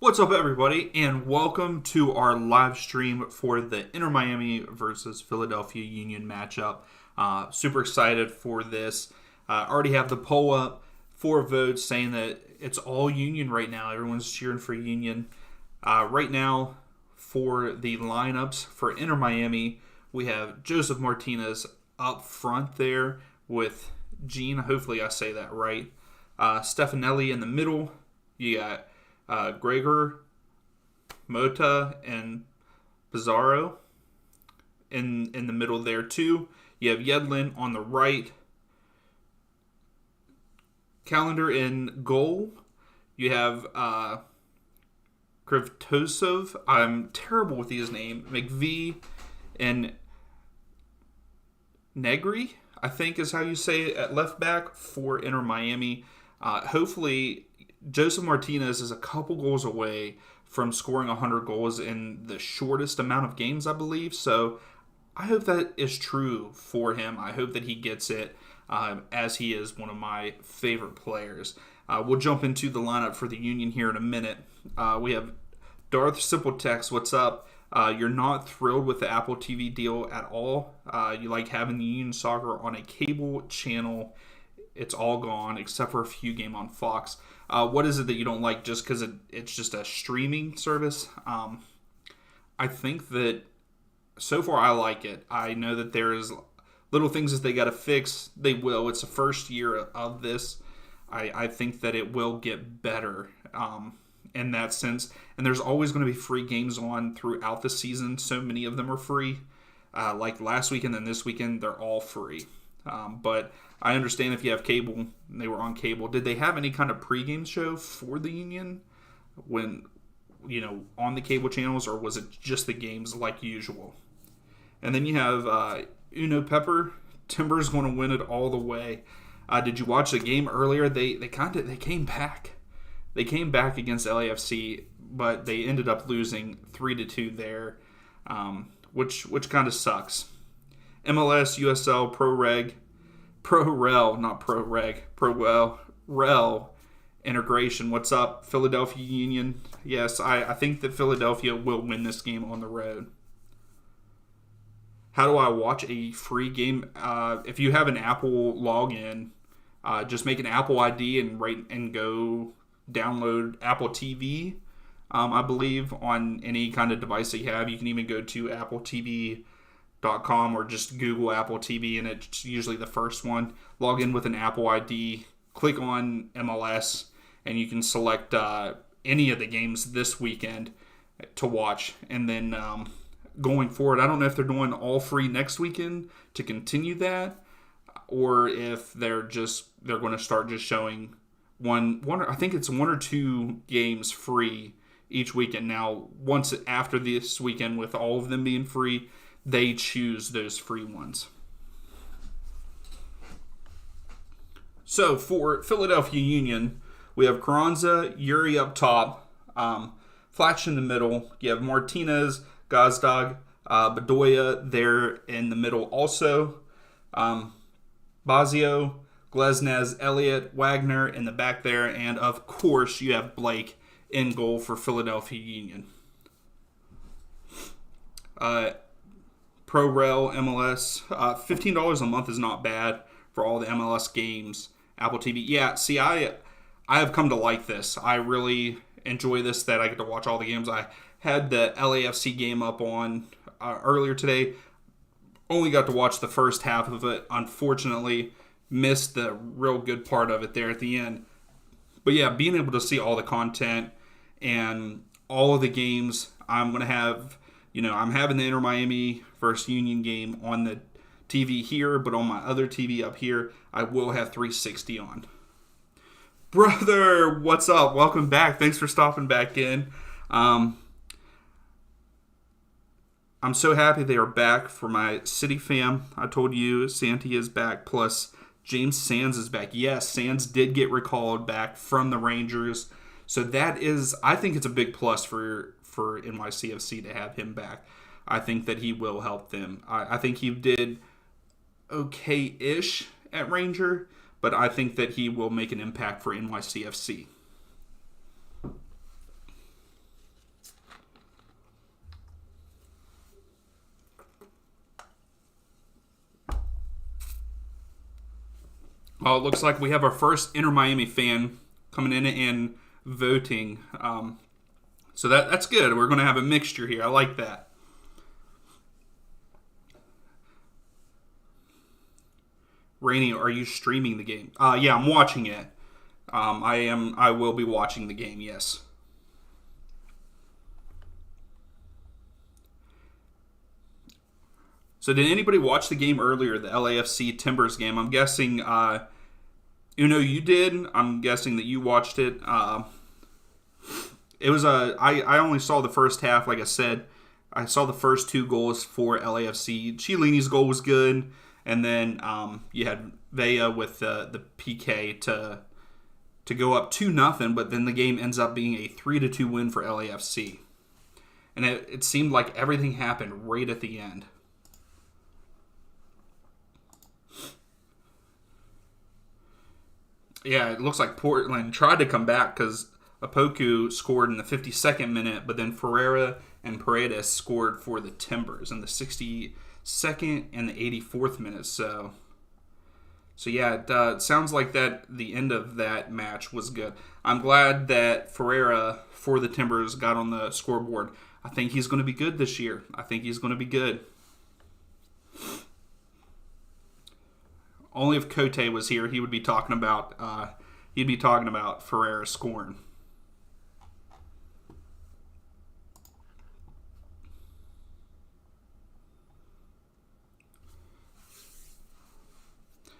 What's up, everybody, and welcome to our live stream for the Inter Miami versus Philadelphia Union matchup. Super excited for this. Already have the poll up, 4 votes saying that it's all Union right now. Everyone's cheering for Union. Right now, for the lineups for Inter Miami, we have Joseph Martinez up front there with Gene. Hopefully I say that right. Stefanelli in the middle. You got Gregor, Mota, and Pizarro in the middle there too. You have Yedlin on the right. Calendar in goal. You have Krivtosov. I'm terrible with his name. McVee and Negri, I think is how you say it, at left back for Inter Miami. Hopefully, Joseph Martinez is a couple goals away from scoring 100 goals in the shortest amount of games, I believe. So I hope that is true for him. I hope that he gets it, as he is one of my favorite players. We'll jump into the lineup for the Union here in a minute. We have Darth Simple Text. What's up? You're not thrilled with the Apple TV deal at all. You like having the Union Soccer on a cable channel. It's all gone except for a few games on Fox. What is it that you don't like just because it's just a streaming service? I think that so far I like it. I know that there's little things that they got to fix. They will. It's the first year of this. I think that it will get better in that sense. And there's always going to be free games on throughout the season. So many of them are free. Like last weekend and this weekend, they're all free. But I understand if you have cable, they were on cable. Did they have any kind of pregame show for the Union when, on the cable channels, or was it just the games like usual? And then you have Uno Pepper. Timber's going to win it all the way. Did you watch the game earlier? They came back. They came back against LAFC, but they ended up losing 3-2 there, which kind of sucks. MLS, USL, Pro-Rel integration. What's up, Philadelphia Union? Yes, I think that Philadelphia will win this game on the road. How do I watch a free game? If you have an Apple login, just make an Apple ID and go download Apple TV. I believe on any kind of device that you have. You can even go to appletv.com or just Google Apple TV, and it's usually the first one. Log in with an Apple ID, click on MLS, and you can select any of the games this weekend to watch. And then going forward, I don't know if they're doing all free next weekend to continue that, or if they're going to start just showing one. I think it's 1 or 2 games free each weekend. Now, once after this weekend, with all of them being free, they choose those free ones. So for Philadelphia Union, we have Carranza, Yuri up top, Flash in the middle. You have Martinez, Gazdag, Bedoya there in the middle also. Bazio, Glesnes, Elliott, Wagner in the back there. And of course, you have Blake in goal for Philadelphia Union. Pro-Rel MLS, $15 a month is not bad for all the MLS games. Apple TV, yeah. See, I have come to like this. I really enjoy this, that I get to watch all the games. I had the LAFC game up on earlier today. Only got to watch the first half of it. Unfortunately, missed the real good part of it there at the end. But yeah, being able to see all the content and all of the games, I'm going to have. I'm having the Inter Miami versus Union game on the TV here, but on my other TV up here, I will have 360 on. Brother, what's up? Welcome back. Thanks for stopping back in. I'm so happy they are back for my City fam. I told you Santi is back, plus James Sands is back. Yes, Sands did get recalled back from the Rangers. So that is, I think it's a big plus for NYCFC to have him back. I think that he will help them. I think he did okay-ish at Ranger, but I think that he will make an impact for NYCFC. Oh, it looks like we have our first Inter Miami fan coming in and voting. So that's good. We're going to have a mixture here. I like that. Rainey, are you streaming the game? Yeah, I'm watching it. I will be watching the game, yes. So did anybody watch the game earlier, the LAFC Timbers game? I'm guessing, Uno, you did. I'm guessing that you watched it. It was I only saw the first half, like I said. I saw the first 2 goals for LAFC. Chiellini's goal was good. And then you had Vea with the PK to go up 2-0, but then the game ends up being a 3-2 win for LAFC. And it seemed like everything happened right at the end. Yeah, it looks like Portland tried to come back because Apoku scored in the 52nd minute, but then Ferreira and Paredes scored for the Timbers in the 62nd and the 84th minute. So yeah, it sounds like that the end of that match was good. I'm glad that Ferreira for the Timbers got on the scoreboard. I think he's going to be good this year. I think he's going to be good. Only if Cote was here, he would be talking about Ferreira scoring.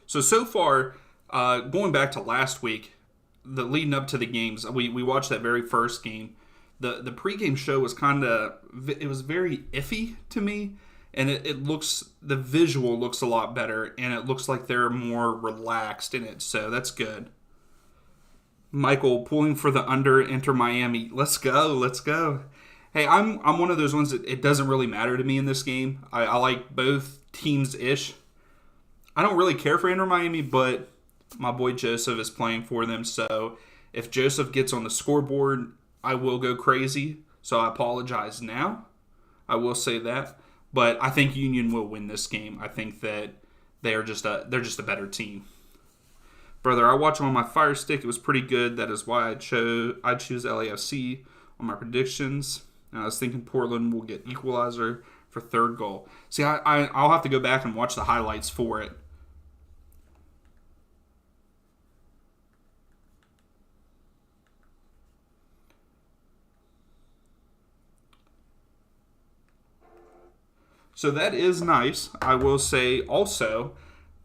So far, going back to last week, the leading up to the games, we watched that very first game. The pregame show was it was very iffy to me. And the visual looks a lot better, and it looks like they're more relaxed in it, so that's good. Michael pulling for the under Inter Miami. Let's go. Hey, I'm one of those ones that it doesn't really matter to me in this game. I like both teams-ish. I don't really care for Inter Miami, but my boy Joseph is playing for them, so if Joseph gets on the scoreboard, I will go crazy, so I apologize now. I will say that. But I think Union will win this game. I think that they're just a better team. Brother, I watched them on my Fire Stick. It was pretty good. That is why I choose LAFC on my predictions. And I was thinking Portland will get equalizer for third goal. See, I'll have to go back and watch the highlights for it. So that is nice. I will say also,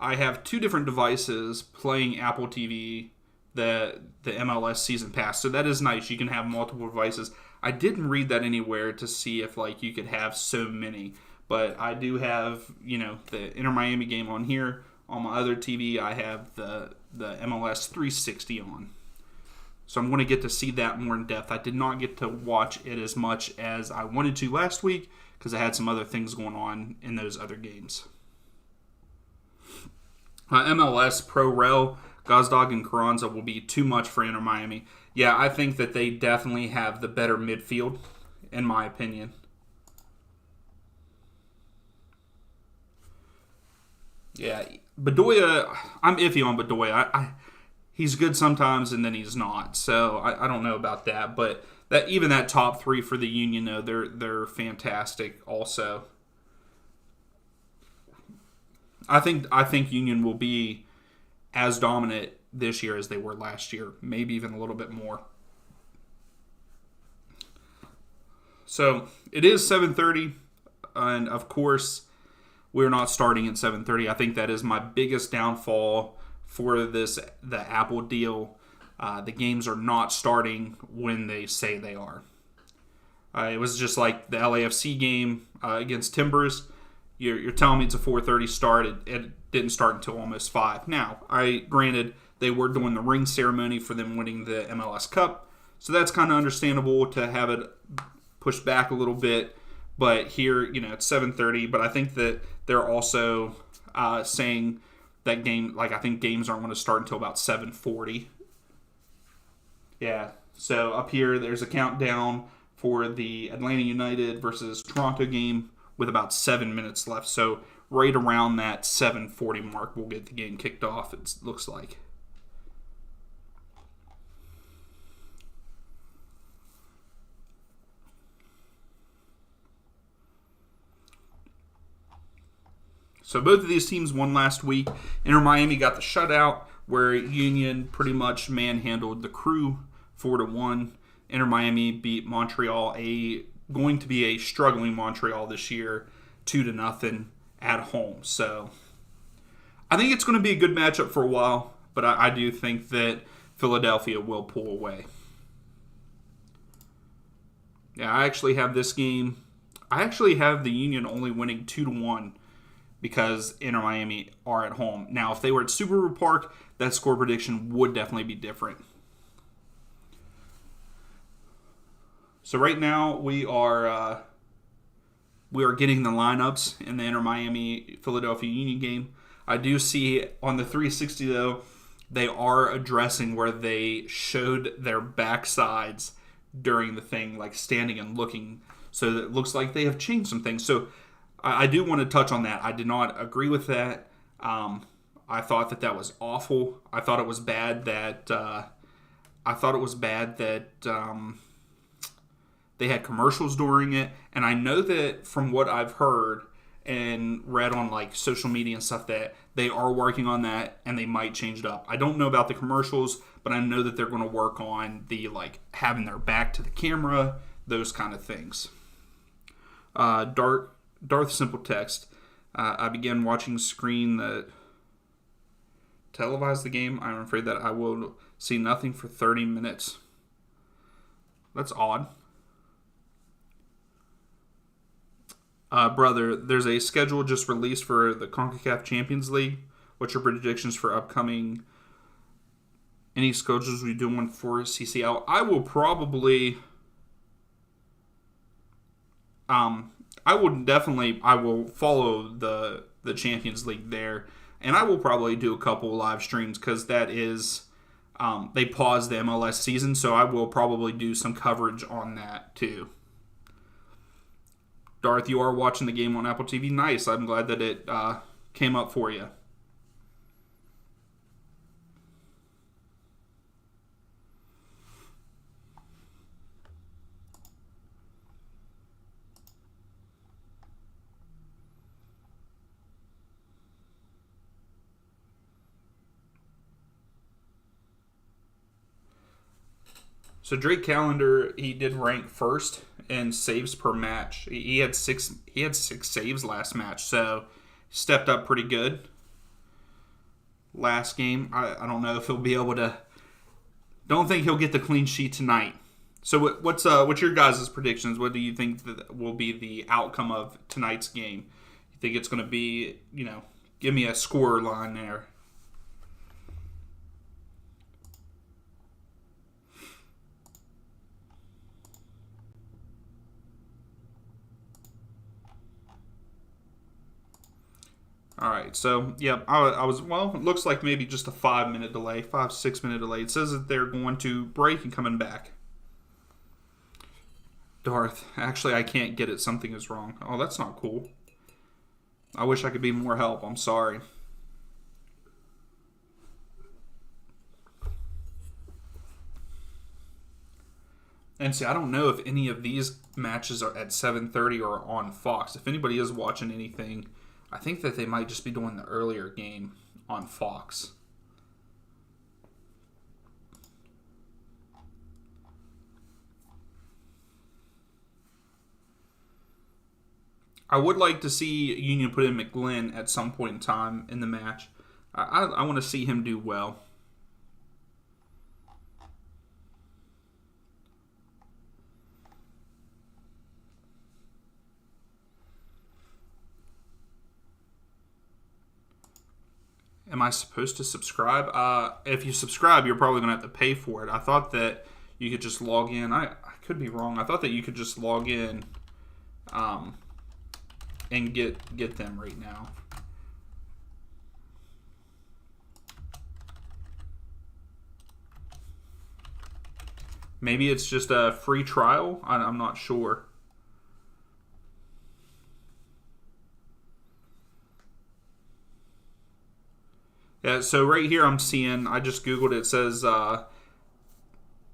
I have 2 different devices playing Apple TV, the MLS Season Pass. So that is nice. You can have multiple devices. I didn't read that anywhere to see if you could have so many. But I do have, the Inter Miami game on here. On my other TV, I have the MLS 360 on. So I'm going to get to see that more in depth. I did not get to watch it as much as I wanted to last week, because I had some other things going on in those other games. MLS, Pro Rel, Gazdag, and Carranza will be too much for Inter Miami. Yeah, I think that they definitely have the better midfield, in my opinion. Yeah, Bedoya, I'm iffy on Bedoya. He's good sometimes and then he's not. So I don't know about that, but even that top 3 for the Union, though, they're fantastic also. I think Union will be as dominant this year as they were last year, maybe even a little bit more. So it is 7:30, and of course we're not starting at 7:30. I think that is my biggest downfall for the Apple deal. The games are not starting when they say they are. It was just like the LAFC game against Timbers. You're telling me it's a 4:30 start. It didn't start until almost 5. Now, granted, they were doing the ring ceremony for them winning the MLS Cup, so that's kind of understandable to have it pushed back a little bit. But here, it's 7:30. But I think that they're also saying that game, I think games aren't going to start until about 7:40. Yeah, so up here, there's a countdown for the Atlanta United versus Toronto game with about 7 minutes left. So right around that 7:40 mark, we'll get the game kicked off, it looks like. So both of these teams won last week. Inter Miami got the shutout, where Union pretty much manhandled the Crew 4-1. Inter Miami beat Montreal, going to be a struggling Montreal this year, 2-0 at home. So I think it's going to be a good matchup for a while, but I do think that Philadelphia will pull away. Yeah, I actually have this game. I actually have the Union only winning 2-1 because Inter Miami are at home. Now, if they were at Subaru Park, that score prediction would definitely be different. So right now we are getting the lineups in the Inter Miami Philadelphia Union game. I do see on the 360 though, they are addressing where they showed their backsides during the thing, like standing and looking. So it looks like they have changed some things. So I do want to touch on that. I did not agree with that. I thought that was awful. I thought it was bad that they had commercials during it. And I know that from what I've heard and read on like social media and stuff, that they are working on that and they might change it up. I don't know about the commercials, but I know that they're going to work on the like having their back to the camera, those kind of things. Darth Simple Text. I began watching screen that televised the game. I'm afraid that I will see nothing for 30 minutes. That's odd. Brother, there's a schedule just released for the CONCACAF Champions League. What's your predictions for upcoming? Any schedules we do one for CCL? I will probably... I will follow the Champions League there, and I will probably do a couple live streams because that is, they paused the MLS season, so I will probably do some coverage on that too. Darth, you are watching the game on Apple TV. Nice. I'm glad that it came up for you. So Drake Callender, he did rank first in saves per match. He had six saves last match, so stepped up pretty good. Last game, I don't know if he'll be able to. Don't think he'll get the clean sheet tonight. So what's your guys' predictions? What do you think that will be the outcome of tonight's game? You think it's going to be, give me a score line there. All right, so, yeah, I was, well, it looks like maybe just a 5-minute delay, 6-minute delay. It says that they're going to break and coming back. Darth, actually, I can't get it. Something is wrong. Oh, that's not cool. I wish I could be more help. I'm sorry. And see, I don't know if any of these matches are at 7:30 or on Fox. If anybody is watching anything, I think that they might just be doing the earlier game on Fox. I would like to see Union put in McGlynn at some point in time in the match. I want to see him do well. Am I supposed to subscribe? If you subscribe, you're probably going to have to pay for it. I thought that you could just log in. I could be wrong. I thought that you could just log in and get them right now. Maybe it's just a free trial. I'm not sure. Yeah, so right here I'm seeing, I just Googled it, it says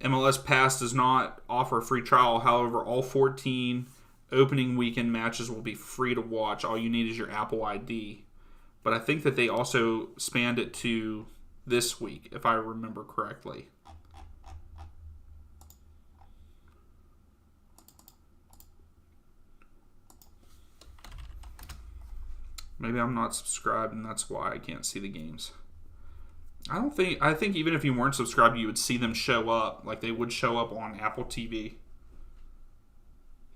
MLS Pass does not offer a free trial. However, all 14 opening weekend matches will be free to watch. All you need is your Apple ID. But I think that they also spanned it to this week, if I remember correctly. Maybe I'm not subscribed, and that's why I can't see the games. I think even if you weren't subscribed, you would see them show up. Like, they would show up on Apple TV.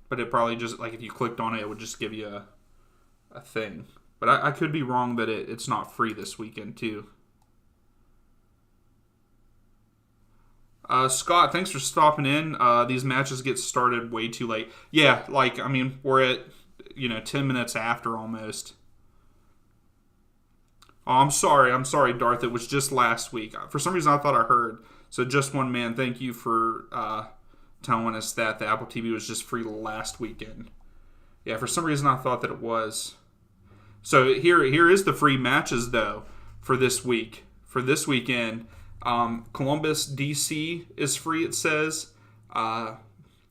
But it probably just, like, if you clicked on it, it would just give you a thing. But I could be wrong that it's not free this weekend, too. Scott, thanks for stopping in. These matches get started way too late. Yeah, like, I mean, we're at, 10 minutes after almost. Oh, I'm sorry, Darth. It was just last week. For some reason, I thought I heard. So, just one man, thank you for telling us that the Apple TV was just free last weekend. Yeah, for some reason, I thought that it was. So, here is the free matches, though, for this week. For this weekend, Columbus, D.C. is free, it says.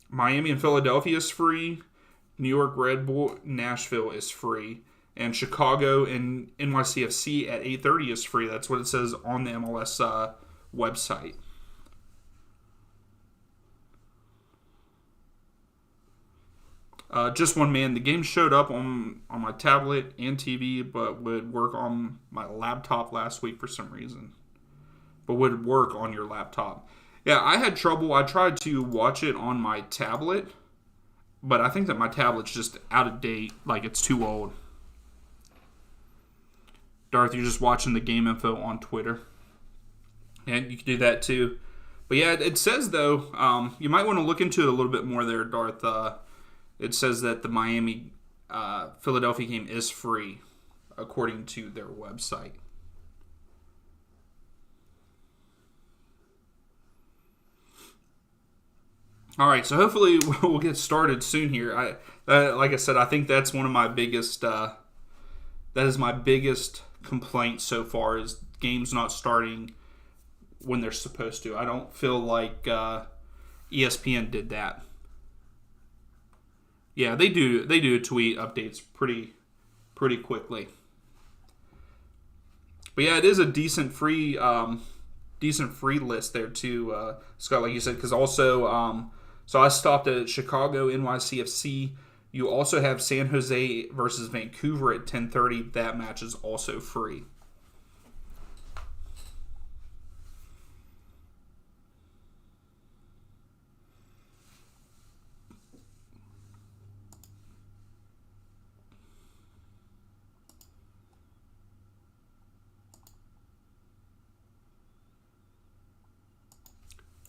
Miami and Philadelphia is free. New York, Red Bull, Nashville is free. And Chicago and NYCFC at 8:30 is free. That's what it says on the MLS website. Just one man. The game showed up on my tablet and TV, but would work on my laptop last week for some reason. But would work on your laptop. Yeah, I had trouble. I tried to watch it on my tablet, but I think that my tablet's just out of date. Like, it's too old. Darth, you're just watching the game info on Twitter. And you can do that too. But yeah, it says, though, you might want to look into it a little bit more there, Darth. It says that the Miami-Philadelphia game is free, according to their website. All right, so hopefully we'll get started soon here. Like I said, I think that's one of my biggest... that is my biggest complaint so far, is games not starting when they're supposed to. I don't feel like ESPN did that. Yeah, they do tweet updates pretty quickly. But yeah, it is a decent free list there too, Scott, like you said, because also so I stopped at Chicago NYCFC. You also have San Jose versus Vancouver at 10:30. That match is also free.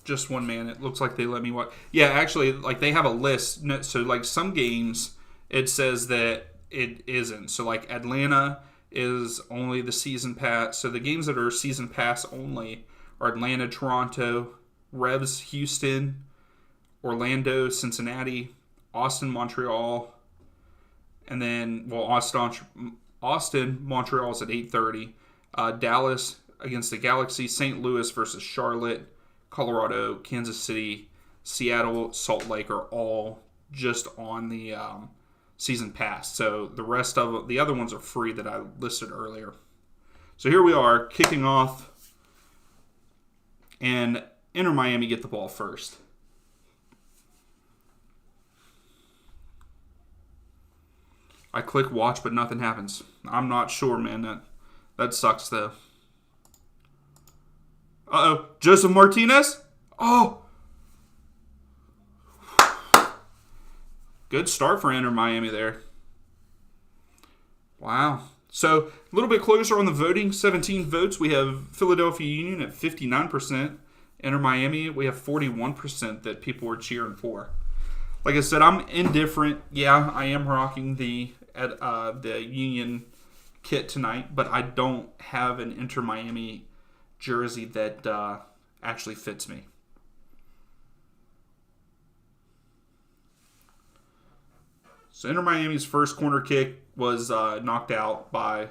Just one man. It looks like they let me watch. Yeah, actually, like, they have a list. So, like, some games, it says that it isn't. So, like, Atlanta is only the season pass. So, the games that are season pass only are Atlanta, Toronto, Revs, Houston, Orlando, Cincinnati, Austin, Montreal, and then, well, Austin, Montreal is at 8:30. Dallas against the Galaxy, St. Louis versus Charlotte, Colorado, Kansas City, Seattle, Salt Lake are all just on the season pass. So the rest of the other ones are free that I listed earlier. So here we are, kicking off, and Inter Miami get the ball first. I click watch, but nothing happens. I'm not sure, man. That sucks, though. Uh-oh. Joseph Martinez? Oh! Good start for Inter Miami there. Wow. So, a little bit closer on the voting. 17 votes. We have Philadelphia Union at 59%. Inter Miami, we have 41% that people were cheering for. Like I said, I'm indifferent. Yeah, I am rocking the Union kit tonight, but I don't have an Inter Miami jersey that actually fits me. So Inter Miami's first corner kick was knocked out by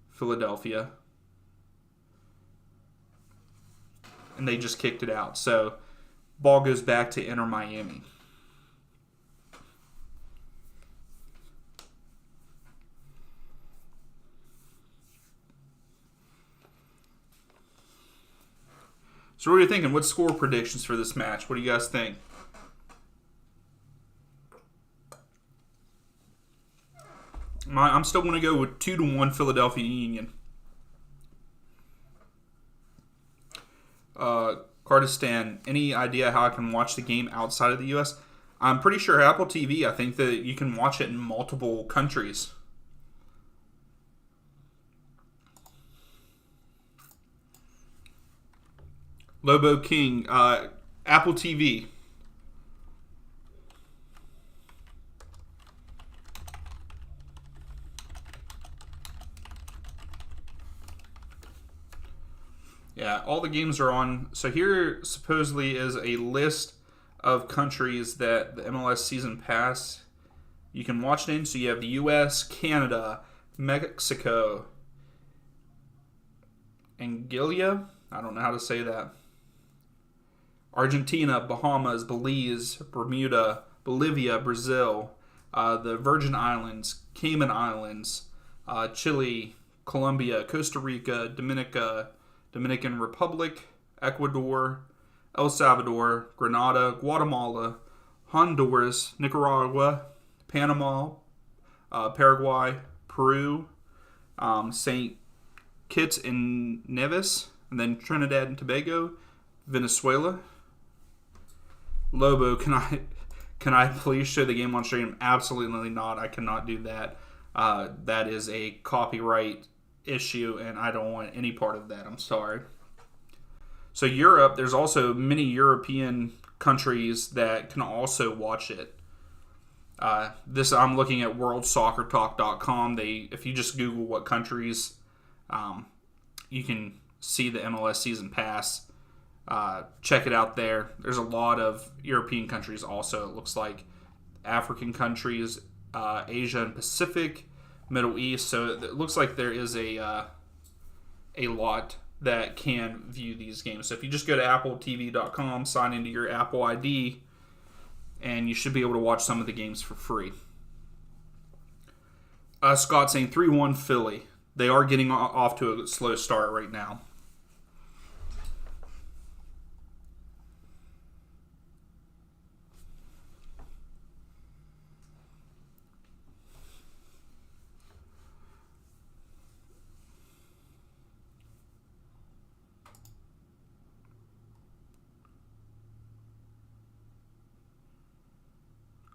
Philadelphia. and they just kicked it out. So ball goes back to Inter Miami. So what are you thinking? What score predictions for this match? What do you guys think? I'm still going to go with 2-1 Philadelphia Union. Kurdistan, any idea how I can watch the game outside of the U.S.? I'm pretty sure Apple TV, I think that you can watch it in multiple countries. Lobo King, Apple TV. Yeah, all the games are on. So here supposedly is a list of countries that the MLS season pass you can watch it in. So you have the U.S., Canada, Mexico, Anguilla. I don't know how to say that. Argentina, Bahamas, Belize, Bermuda, Bolivia, Brazil, the Virgin Islands, Cayman Islands, Chile, Colombia, Costa Rica, Dominican Republic, Ecuador, El Salvador, Grenada, Guatemala, Honduras, Nicaragua, Panama, Paraguay, Peru, St. Kitts and Nevis, and then Trinidad and Tobago, Venezuela. Lobo, can I please show the game on stream? Absolutely not. I cannot do that. That is a copyright issue, and I don't want any part of that. I'm sorry. So Europe, there's also many European countries that can also watch it. This I'm looking at worldsoccertalk.com. If you just Google what countries, you can see the MLS season pass. Check it out there. There's a lot of European countries also. It looks like African countries, Asia and Pacific, Middle East. So it looks like there is a lot that can view these games. So if you just go to appletv.com, sign into your Apple ID, and you should be able to watch some of the games for free. Scott saying 3-1 Philly. They are getting off to a slow start right now.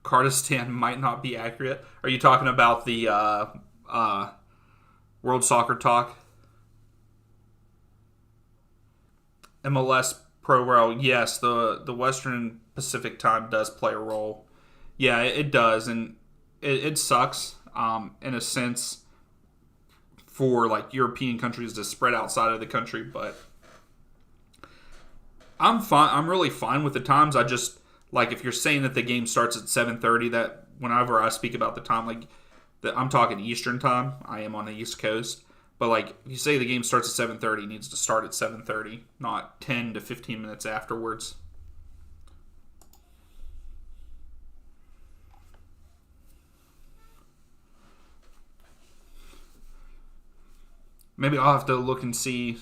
Kurdistan might not be accurate. Are you talking about the World Soccer Talk? MLS Pro Row, yes, the Western Pacific time does play a role. Yeah, it does, and it sucks in a sense for like European countries to spread outside of the country, but I'm fine. I'm really fine with the times. I just like if you're saying that the game starts at 7:30, that whenever I speak about the time, like I'm talking Eastern time. I am on the East Coast, but like if you say the game starts at 7:30, it needs to start at 7:30, not 10 to 15 minutes afterwards. Maybe I'll have to look and see.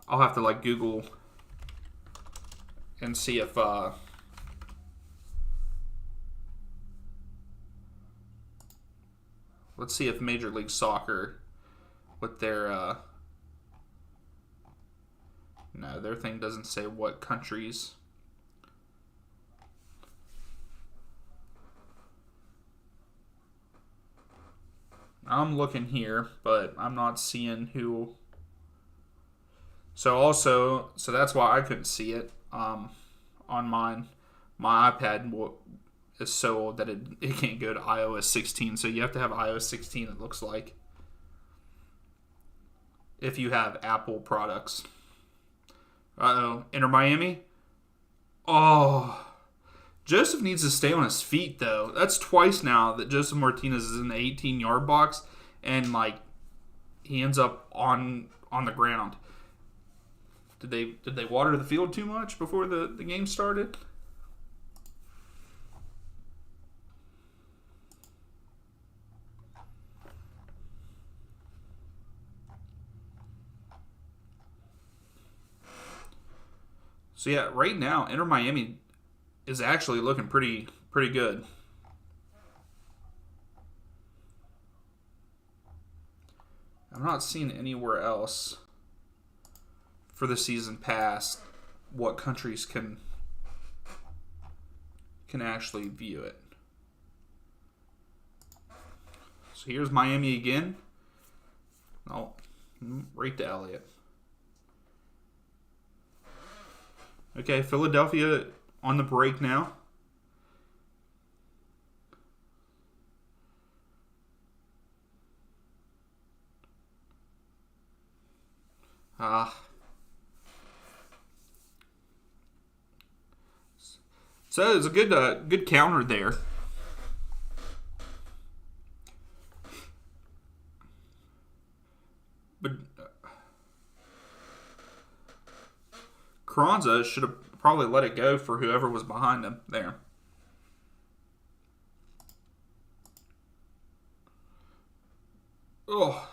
I'll have to like Google and see if let's see if Major League Soccer with their no, their thing doesn't say what countries. I'm looking here, but I'm not seeing who. So that's why I couldn't see it on mine. My iPad is so old that it can't go to iOS 16. So you have to have iOS 16, it looks like, if you have Apple products. Uh-oh. Inter Miami? Oh. Joseph needs to stay on his feet, though. That's twice now that Joseph Martinez is in the 18-yard box, and like he ends up on the ground. Did they water the field too much before the game started? So yeah, right now Inter Miami is actually looking pretty good. I'm not seeing anywhere else for the season pass what countries can actually view it. So here's Miami again. Oh, right to Elliott. Okay, Philadelphia on the break now. So it's a good counter there. But Carranza should have probably let it go for whoever was behind him there. Oh.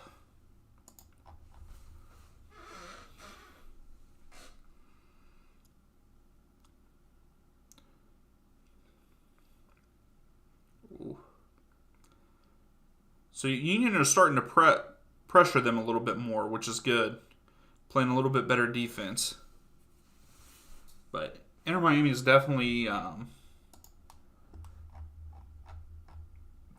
So Union are starting to pressure them a little bit more, which is good. Playing a little bit better defense. But Inter Miami is definitely...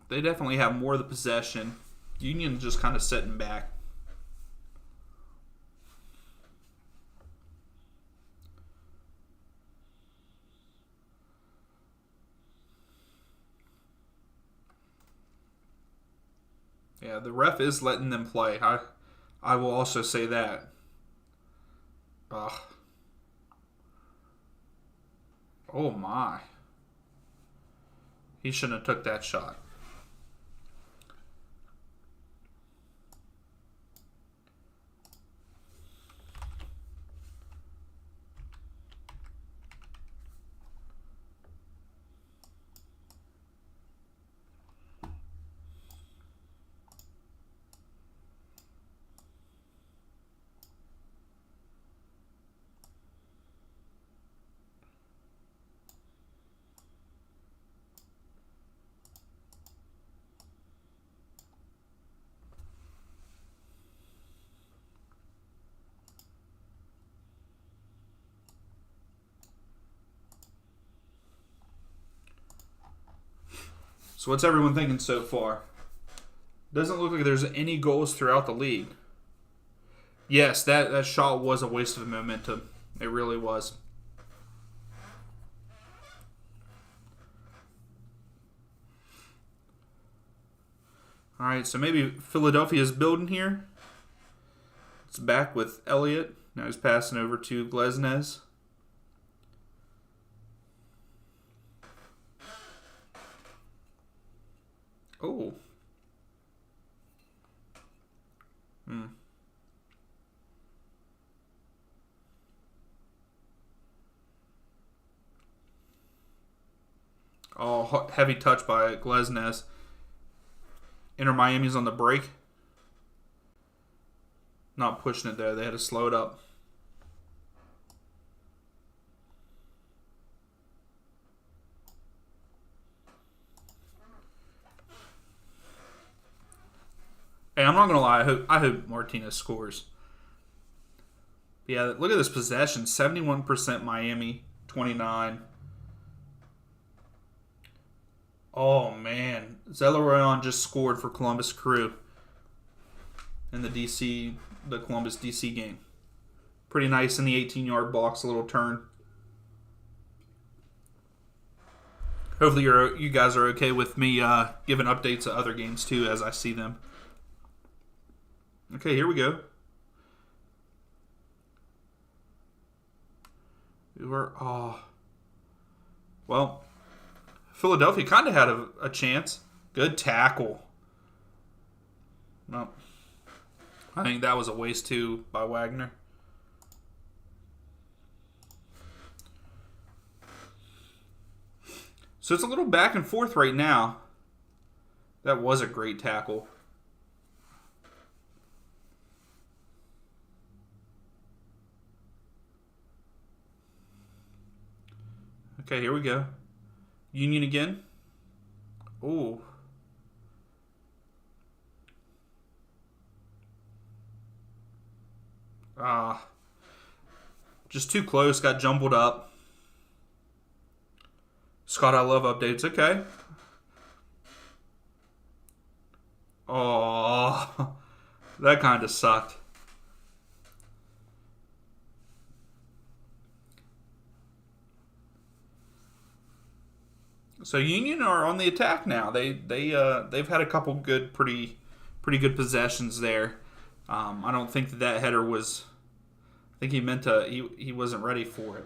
they definitely have more of the possession. Union just kind of sitting back. Yeah, the ref is letting them play. I will also say that. Ugh. Oh my. He shouldn't have took that shot. So what's everyone thinking so far? Doesn't look like there's any goals throughout the league. Yes, that shot was a waste of momentum. It really was. All right, so maybe Philadelphia's building here. It's back with Elliott. Now he's passing over to Glesnes. Oh. Oh, heavy touch by Glesnes. Inter Miami's on the break. Not pushing it there. They had to slow it up. Hey, I'm not gonna lie. I hope Martinez scores. But yeah, look at this possession: 71% Miami, 29. Oh man, Zelarayan just scored for Columbus Crew in the Columbus DC game. Pretty nice in the 18-yard box, a little turn. Hopefully you guys are okay with me giving updates of other games too as I see them. Okay, here we go. Well, Philadelphia kind of had a chance. Good tackle. No, I think that was a waste too by Wagner. So it's a little back and forth right now. That was a great tackle. Okay, here we go. Union again. Ooh. Just too close. Got jumbled up. Scott, I love updates. Okay. Oh, that kind of sucked. So Union are on the attack now. They've had a couple good, pretty good possessions there. I don't think that header was. I think he meant to. He wasn't ready for it.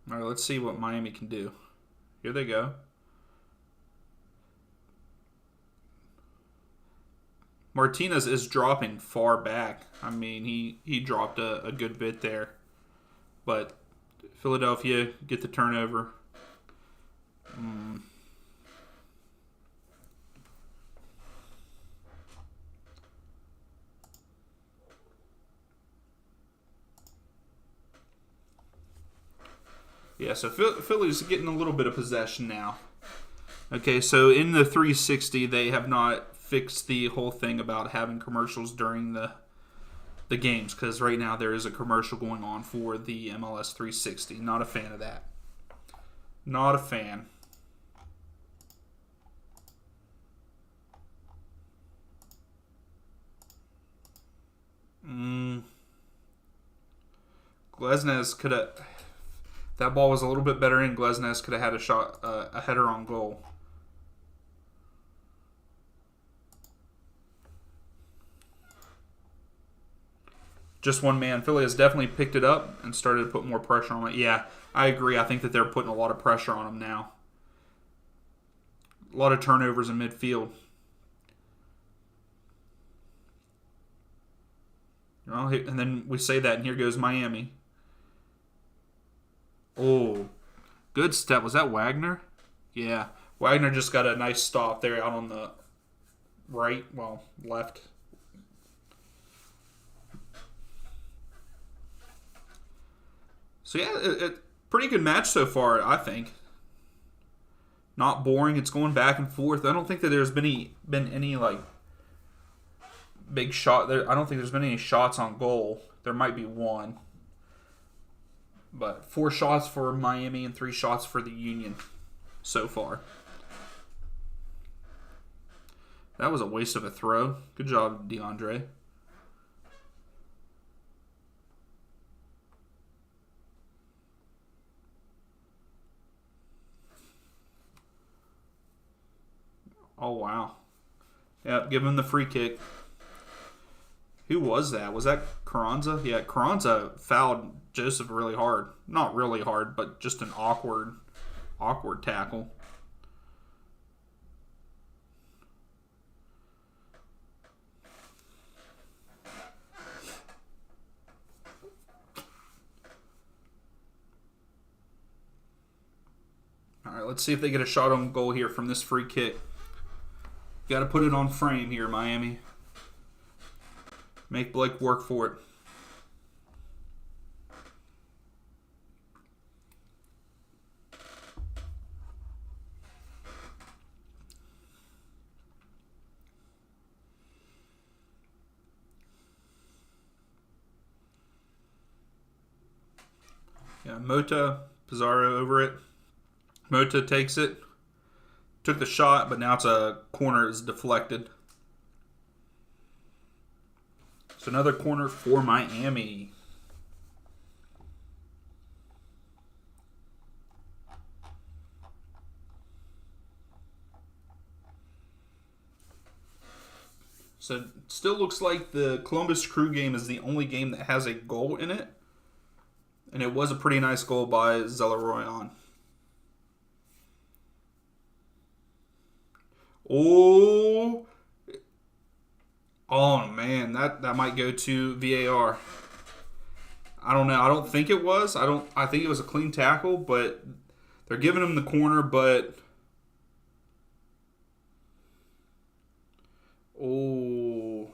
All right, let's see what Miami can do. Here they go. Martinez is dropping far back. I mean, he dropped a good bit there. But Philadelphia get the turnover. Yeah, so Philly's getting a little bit of possession now. Okay, so in the 360, they have not fixed the whole thing about having commercials during the games, because right now there is a commercial going on for the MLS 360. Not a fan of that. Not a fan. Glesnes could have. That ball was a little bit better in. Glesnes could have had a shot, a header on goal. Just one man. Philly has definitely picked it up and started to put more pressure on it. Yeah, I agree. I think that they're putting a lot of pressure on him now. A lot of turnovers in midfield. Well, and then we say that, and here goes Miami. Oh, good step. Was that Wagner? Yeah. Wagner just got a nice stop there out on the right, well, left. So, yeah, pretty good match so far, I think. Not boring. It's going back and forth. I don't think that there's been any like, big shot. I don't think there's been any shots on goal. There might be one. But 4 shots for Miami and 3 shots for the Union so far. That was a waste of a throw. Good job, DeAndre. Oh, wow. Yep, give him the free kick. Who was that? Was that Carranza? Yeah, Carranza fouled Joseph really hard. Not really hard, but just an awkward tackle. All right, let's see if they get a shot on goal here from this free kick. Got to put it on frame here, Miami. Make Blake work for it. Yeah, Mota, Pizarro over it. Mota takes it. Took the shot, but now it's a corner. It's deflected. So another corner for Miami. So it still looks like the Columbus Crew game is the only game that has a goal in it. And it was a pretty nice goal by Zelleroyan. Oh, oh man, that might go to VAR. I don't know. I don't think it was. I think it was a clean tackle, but they're giving him the corner. But oh,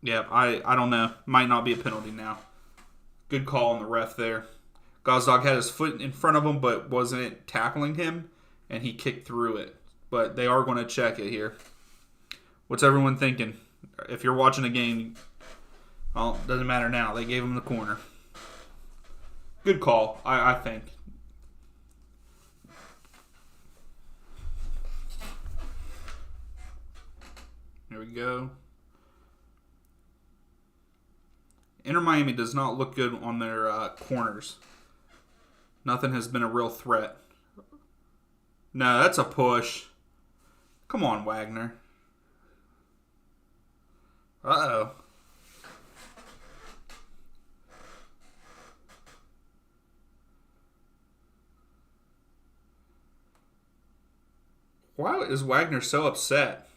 yeah. I don't know. Might not be a penalty now. Good call on the ref there. Gazdag had his foot in front of him, but wasn't tackling him, and he kicked through it. But they are going to check it here. What's everyone thinking? If you're watching a game, well, it doesn't matter now. They gave him the corner. Good call, I think. Here we go. Inter Miami does not look good on their corners. Nothing has been a real threat. No, that's a push. Come on, Wagner. Uh-oh. Why is Wagner so upset?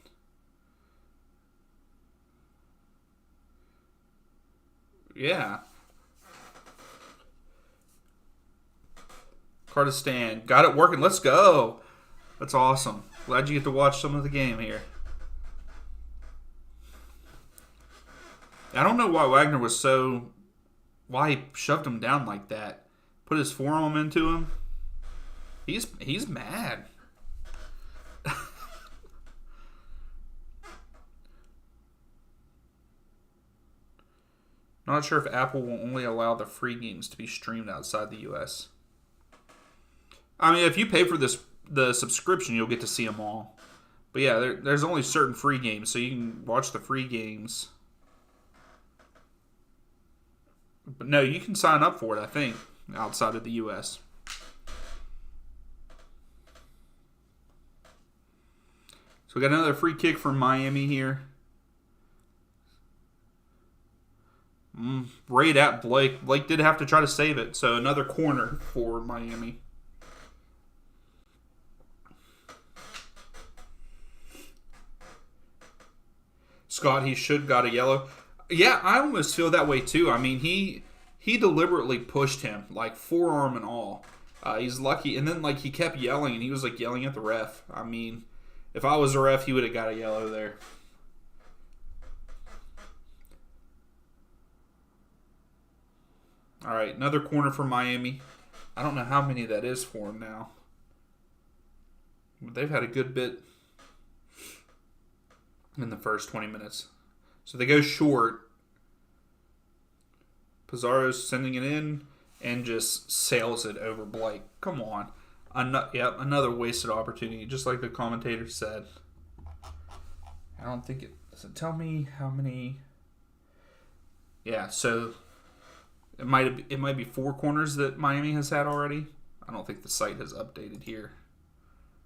Yeah. Kurdistan. Got it working. Let's go. That's awesome. Glad you get to watch some of the game here. I don't know why Wagner was so... Why he shoved him down like that. Put his forearm into him. He's mad. Not sure if Apple will only allow the free games to be streamed outside the U.S. I mean, if you pay for the subscription, you'll get to see them all. But yeah, there's only certain free games, so you can watch the free games. But no, you can sign up for it, I think, outside of the U.S. So we got another free kick from Miami here. Right at Blake. Blake did have to try to save it, so another corner for Miami. Scott, he should got a yellow. Yeah, I almost feel that way too. I mean, he deliberately pushed him, like forearm and all. He's lucky, and then like he kept yelling, and he was like yelling at the ref. I mean, if I was a ref, he would have got a yellow there. All right, another corner for Miami. I don't know how many that is for them now. But they've had a good bit in the first 20 minutes. So they go short. Pizarro's sending it in and just sails it over Blake. Come on. Another wasted opportunity, just like the commentator said. I don't think it... Does it tell me how many... Yeah, so... It might be 4 corners that Miami has had already. I don't think the site has updated here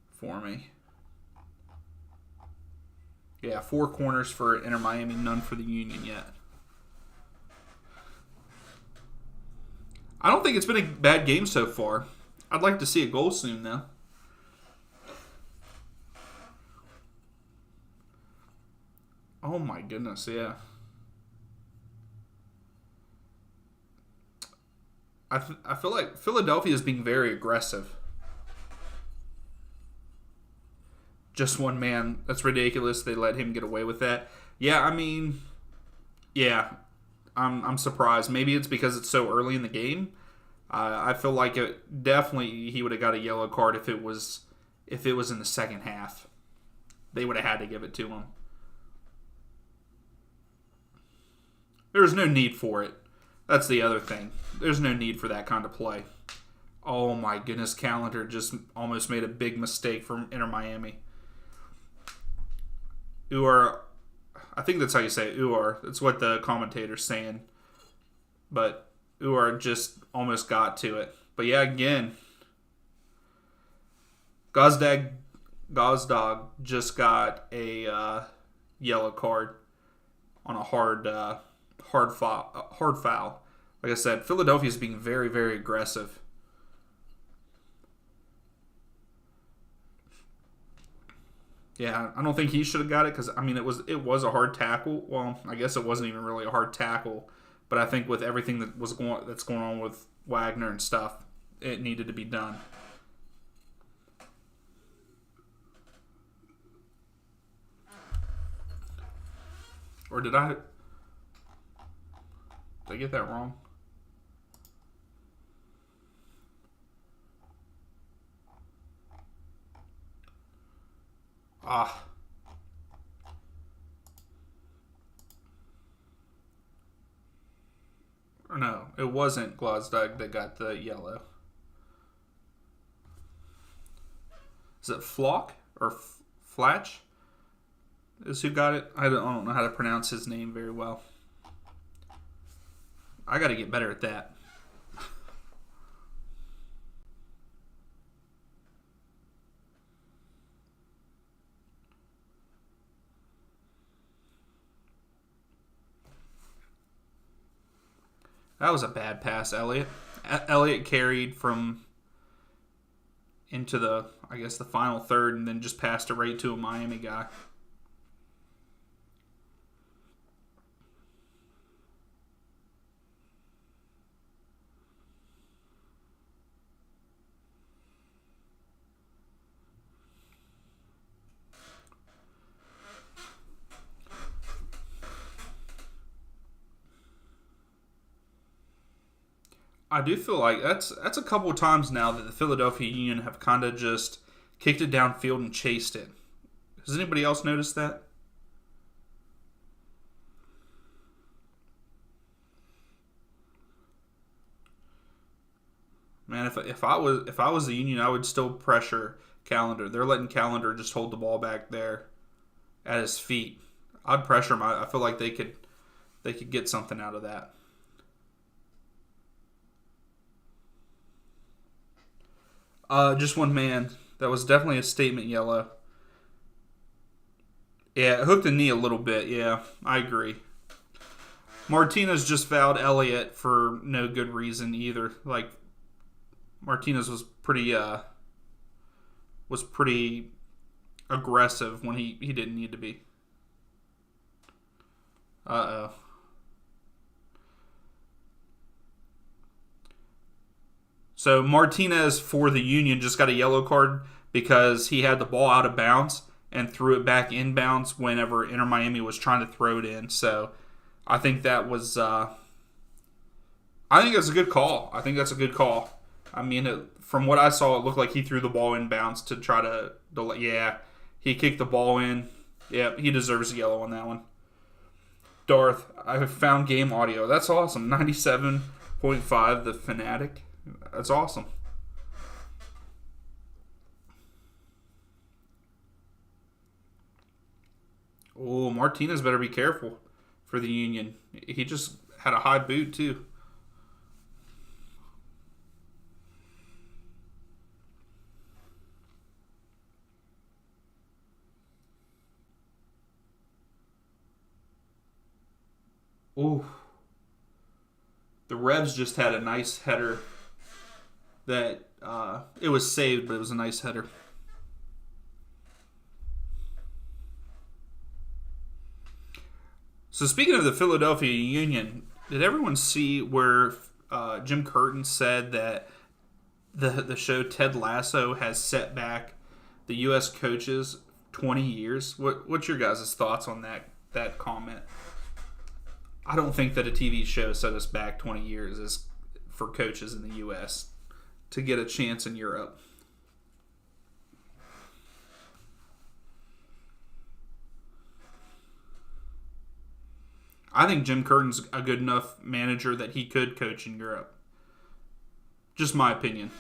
for me. Yeah, 4 corners for Inter Miami, none for the Union yet. I don't think it's been a bad game so far. I'd like to see a goal soon, though. Oh my goodness, yeah. I feel like Philadelphia is being very aggressive. Just one man. That's ridiculous. They let him get away with that. Yeah, I mean, yeah, I'm surprised. Maybe it's because it's so early in the game. I feel like he would have got a yellow card if it was in the second half. They would have had to give it to him. There was no need for it. That's the other thing. There's no need for that kind of play. Oh my goodness, Callender just almost made a big mistake from Inter Miami. Uar, I think that's how you say it, Uar. That's what the commentator's saying. But Uar just almost got to it. But yeah, again, Gazdag just got a yellow card on a hard foul. Like I said, Philadelphia is being very, very aggressive. Yeah, I don't think he should have got it because I mean it was a hard tackle. Well, I guess it wasn't even really a hard tackle, but I think with everything that's going on with Wagner and stuff, it needed to be done. Or did I get that wrong? Ah. Or no, it wasn't Glazdag that got the yellow. Is it Flock or Flatch? Is who got it? I don't know how to pronounce his name very well. I got to get better at that. That was a bad pass, Elliott. Elliott carried from into I guess, the final third and then just passed it right to a Miami guy. I do feel like that's a couple of times now that the Philadelphia Union have kind of just kicked it downfield and chased it. Has anybody else noticed that? Man, if I was the Union, I would still pressure Calendar. They're letting Calendar just hold the ball back there at his feet. I'd pressure him. I feel like they could get something out of that. Just one man. That was definitely a statement yellow. Yeah, it hooked the knee a little bit. Yeah, I agree. Martinez just fouled Elliott for no good reason either. Like Martinez was pretty aggressive when he didn't need to be. Uh oh. So Martinez for the Union just got a yellow card because he had the ball out of bounds and threw it back inbounds whenever Inter Miami was trying to throw it in. So I think that was. I think that's a good call. I think that's a good call. I mean, from what I saw, it looked like he threw the ball inbounds to try to delay. Yeah, he kicked the ball in. Yeah, he deserves a yellow on that one. Darth, I found game audio. That's awesome. 97.5, the Fanatic. That's awesome. Oh, Martinez better be careful for the Union. He just had a high boot, too. Oh, the Revs just had a nice header that it was saved, but it was a nice header. So speaking of the Philadelphia Union, did everyone see where Jim Curtin said that the show Ted Lasso has set back the U.S. coaches 20 years? What's your guys' thoughts on that comment? I don't think that a TV show set us back 20 years as for coaches in the U.S. to get a chance in Europe. I think Jim Curtin's a good enough manager that he could coach in Europe. Just my opinion.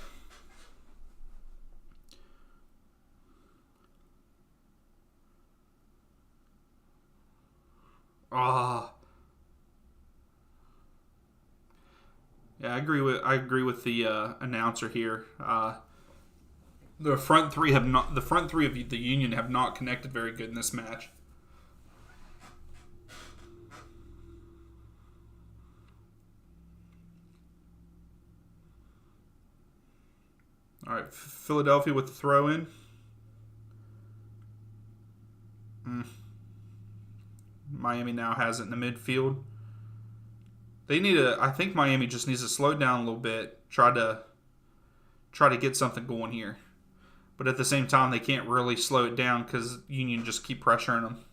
Ah, yeah, I agree with the announcer here. The front three of the Union have not connected very good in this match. All right, Philadelphia with the throw in. Miami now has it in the midfield. They need to. I think Miami just needs to slow down a little bit. Try to get something going here. But at the same time, they can't really slow it down because Union just keep pressuring them.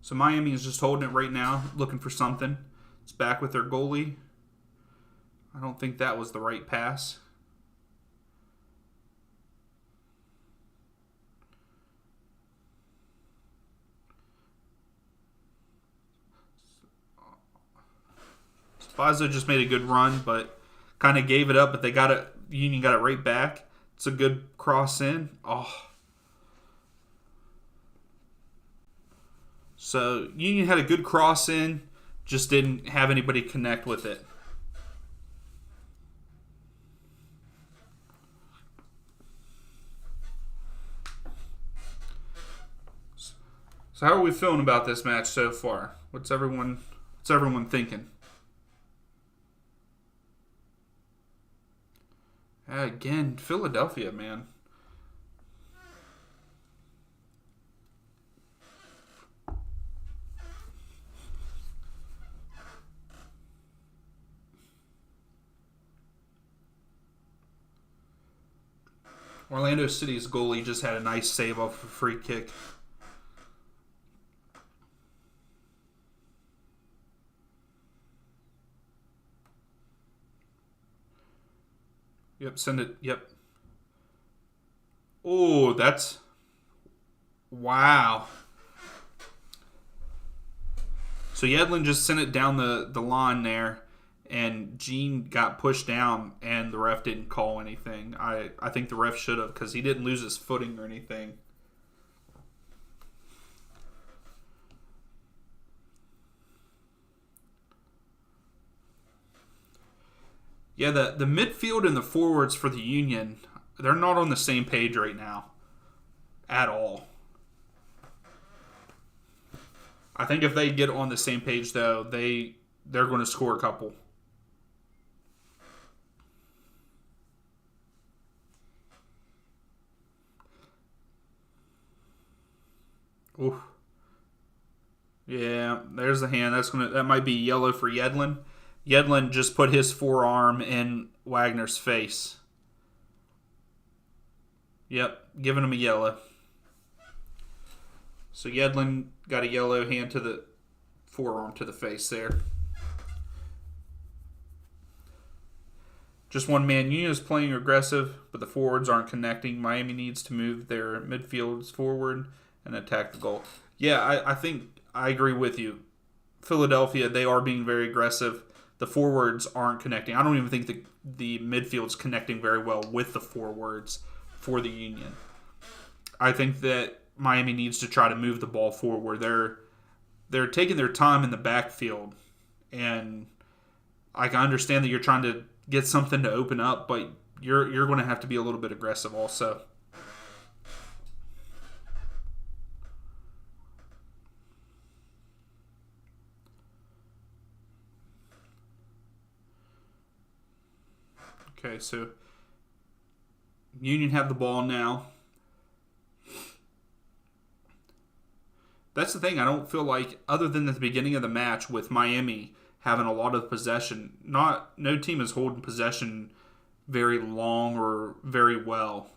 So Miami is just holding it right now, looking for something. It's back with their goalie. I don't think that was the right pass. Spazio just made a good run, but kind of gave it up, but they got it. Union got it right back. It's a good cross in. Oh. So Union had a good cross in, just didn't have anybody connect with it. So how are we feeling about this match so far? What's everyone thinking? Again, Philadelphia, man. Orlando City's goalie just had a nice save off a free kick. Yep, send it. Yep. Oh, that's... Wow. So Yedlin just sent it down the line there, and Gene got pushed down, and the ref didn't call anything. I think the ref should have, because he didn't lose his footing or anything. Yeah, the midfield and the forwards for the Union, they're not on the same page right now. At all. I think if they get on the same page, though, they're going to score a couple. Oof. Yeah, there's the hand. That might be yellow for Yedlin. Yedlin just put his forearm in Wagner's face. Yep, giving him a yellow. So Yedlin got a yellow, hand to the forearm to the face there. Just one man. Union is playing aggressive, but the forwards aren't connecting. Miami needs to move their midfields forward and attack the goal. Yeah, I think I agree with you. Philadelphia, they are being very aggressive. The forwards aren't connecting. I don't even think the midfield's connecting very well with the forwards for the Union. I think that Miami needs to try to move the ball forward. They're taking their time in the backfield, and I can understand that you're trying to get something to open up, but you're going to have to be a little bit aggressive also. Okay, so Union have the ball now. That's the thing. I don't feel like, other than at the beginning of the match with Miami having a lot of possession, no team is holding possession very long or very well.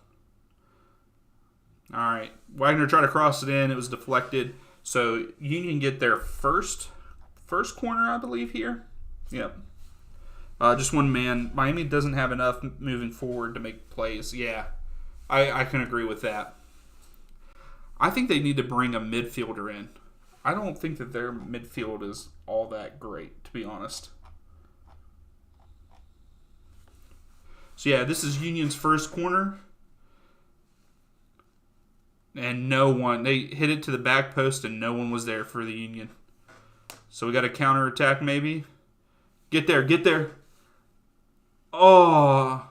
All right, Wagner tried to cross it in. It was deflected. So Union get their first corner, I believe, here. Yep. Just one man. Miami doesn't have enough moving forward to make plays. Yeah, I can agree with that. I think they need to bring a midfielder in. I don't think that their midfield is all that great, to be honest. So yeah, this is Union's first corner. And they hit it to the back post and no one was there for the Union. So we got a counterattack maybe. Get there. Oh,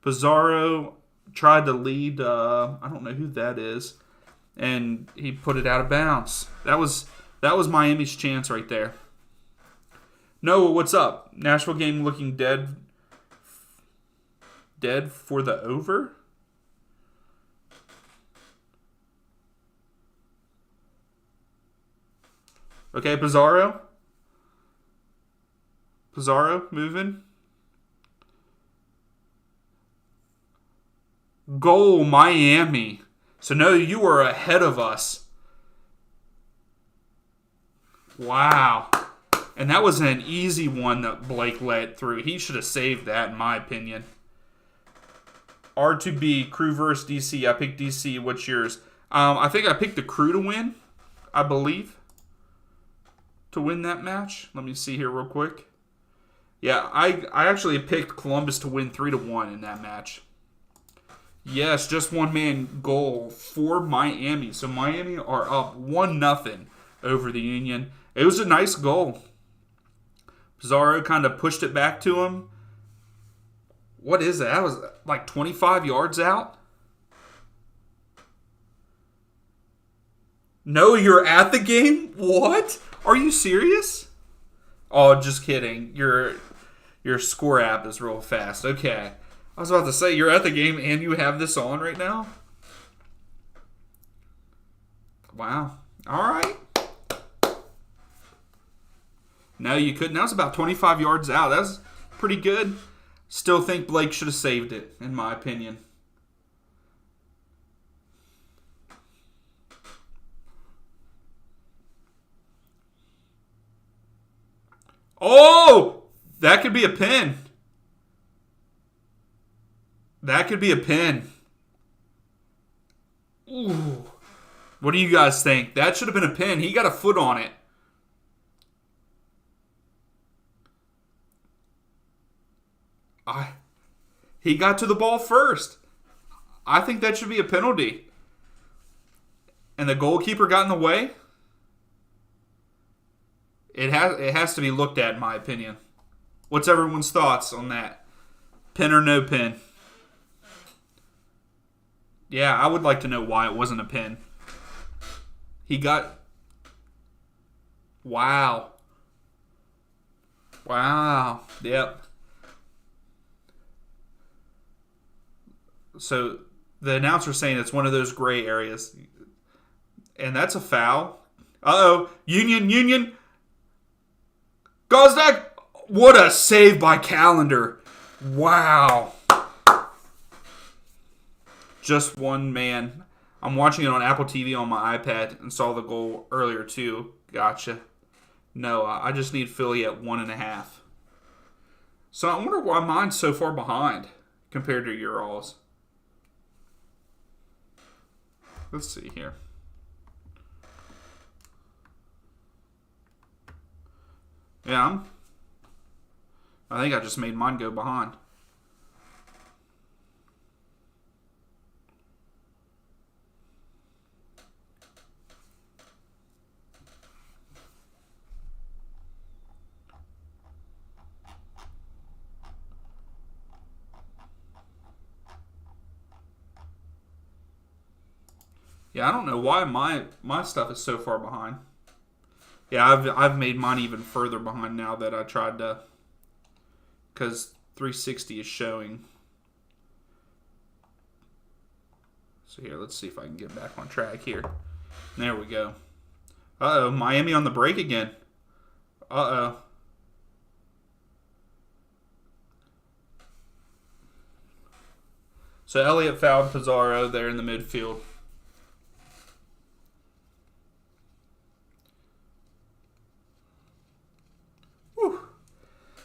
Pizarro tried to lead. I don't know who that is, and he put it out of bounds. That was Miami's chance right there. Noah, what's up? Nashville game looking dead for the over. Okay, Pizarro moving. Goal, Miami. So, no, you were ahead of us. Wow. And that was an easy one that Blake let through. He should have saved that, in my opinion. R2B, Crew versus DC. I picked DC. What's yours? I think I picked the Crew to win, I believe. To win that match. Let me see here real quick. Yeah, I actually picked Columbus to win 3-1 in that match. Yes, just one man goal for Miami. So Miami are up 1-0 over the Union. It was a nice goal. Pizarro kind of pushed it back to him. What is that? That was like 25 yards out. No, you're at the game? What? Are you serious? Oh, just kidding. Your score app is real fast. Okay. I was about to say, you're at the game and you have this on right now? Wow. All right. No, you couldn't. That was about 25 yards out. That's pretty good. Still think Blake should have saved it, in my opinion. Oh! That could be a pin. That could be a pin. Ooh. What do you guys think? That should have been a pin. He got a foot on it. He got to the ball first. I think that should be a penalty. And the goalkeeper got in the way? It has to be looked at, in my opinion. What's everyone's thoughts on that? Pin or no pin? Yeah, I would like to know why it wasn't a pin. He got... Wow. Yep. So the announcer's saying it's one of those gray areas. And that's a foul. Uh-oh. Union. Gosdak. What a save by Calendar. Wow. Just one man. I'm watching it on Apple TV on my iPad and saw the goal earlier too. Gotcha. No, I just need Philly at 1.5. So I wonder why mine's so far behind compared to your all's. Let's see here. Yeah, I think I just made mine go behind. Yeah, I don't know why my stuff is so far behind. Yeah, I've made mine even further behind now that I tried to, because 360 is showing. So here, let's see if I can get back on track here. There we go. Uh-oh, Miami on the break again. Uh-oh. So Elliott fouled Pizarro there in the midfield.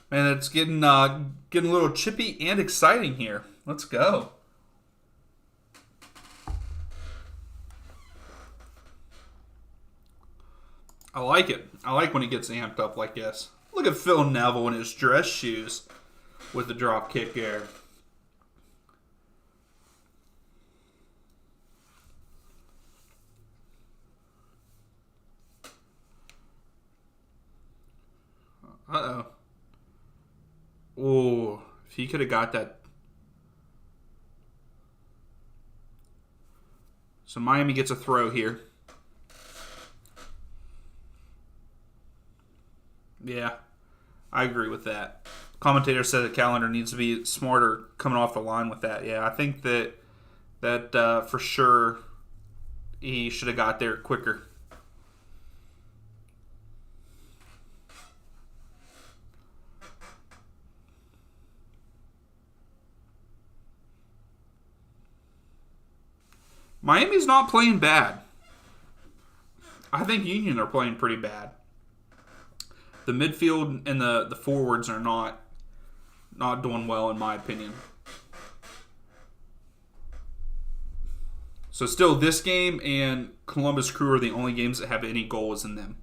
Man, it's getting a little chippy and exciting here. Let's go. I like it. I like when he gets amped up like this. Look at Phil Neville in his dress shoes with the drop kick there. Uh-oh. Oh, if he could have got that. So Miami gets a throw here. Yeah, I agree with that. Commentator said that Calendar needs to be smarter coming off the line with that. Yeah, I think that for sure he should have got there quicker. Miami's not playing bad. I think Union are playing pretty bad. The midfield and the forwards are not doing well, in my opinion. So still, this game and Columbus Crew are the only games that have any goals in them.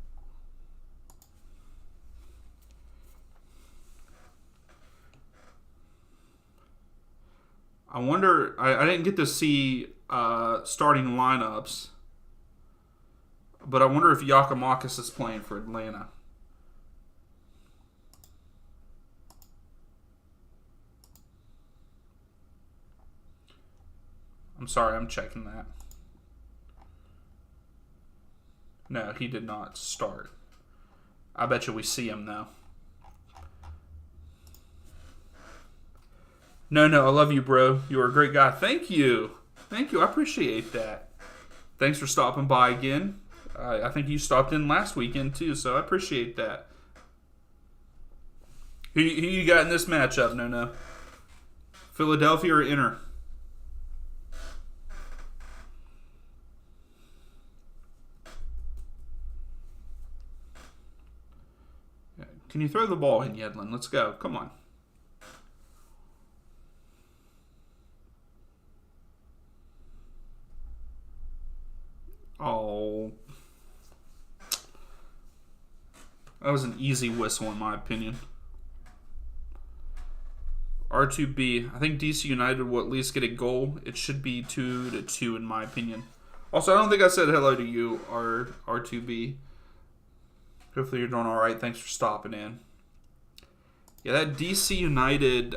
I wonder, I didn't get to see starting lineups, but I wonder if Yakimakis is playing for Atlanta. I'm sorry, I'm checking that. No, he did not start. I bet you we see him though. No, I love you, bro. You're a great guy. Thank you. I appreciate that. Thanks for stopping by again. I think you stopped in last weekend too, so I appreciate that. Who you got in this matchup? No. Philadelphia or Inter? Can you throw the ball in, Yedlin? Let's go. Come on. Oh. That was an easy whistle, in my opinion. R2B. I think DC United will at least get a goal. It should be 2-2, in my opinion. Also, I don't think I said hello to you, R2B. Hopefully you're doing all right. Thanks for stopping in. Yeah, that DC United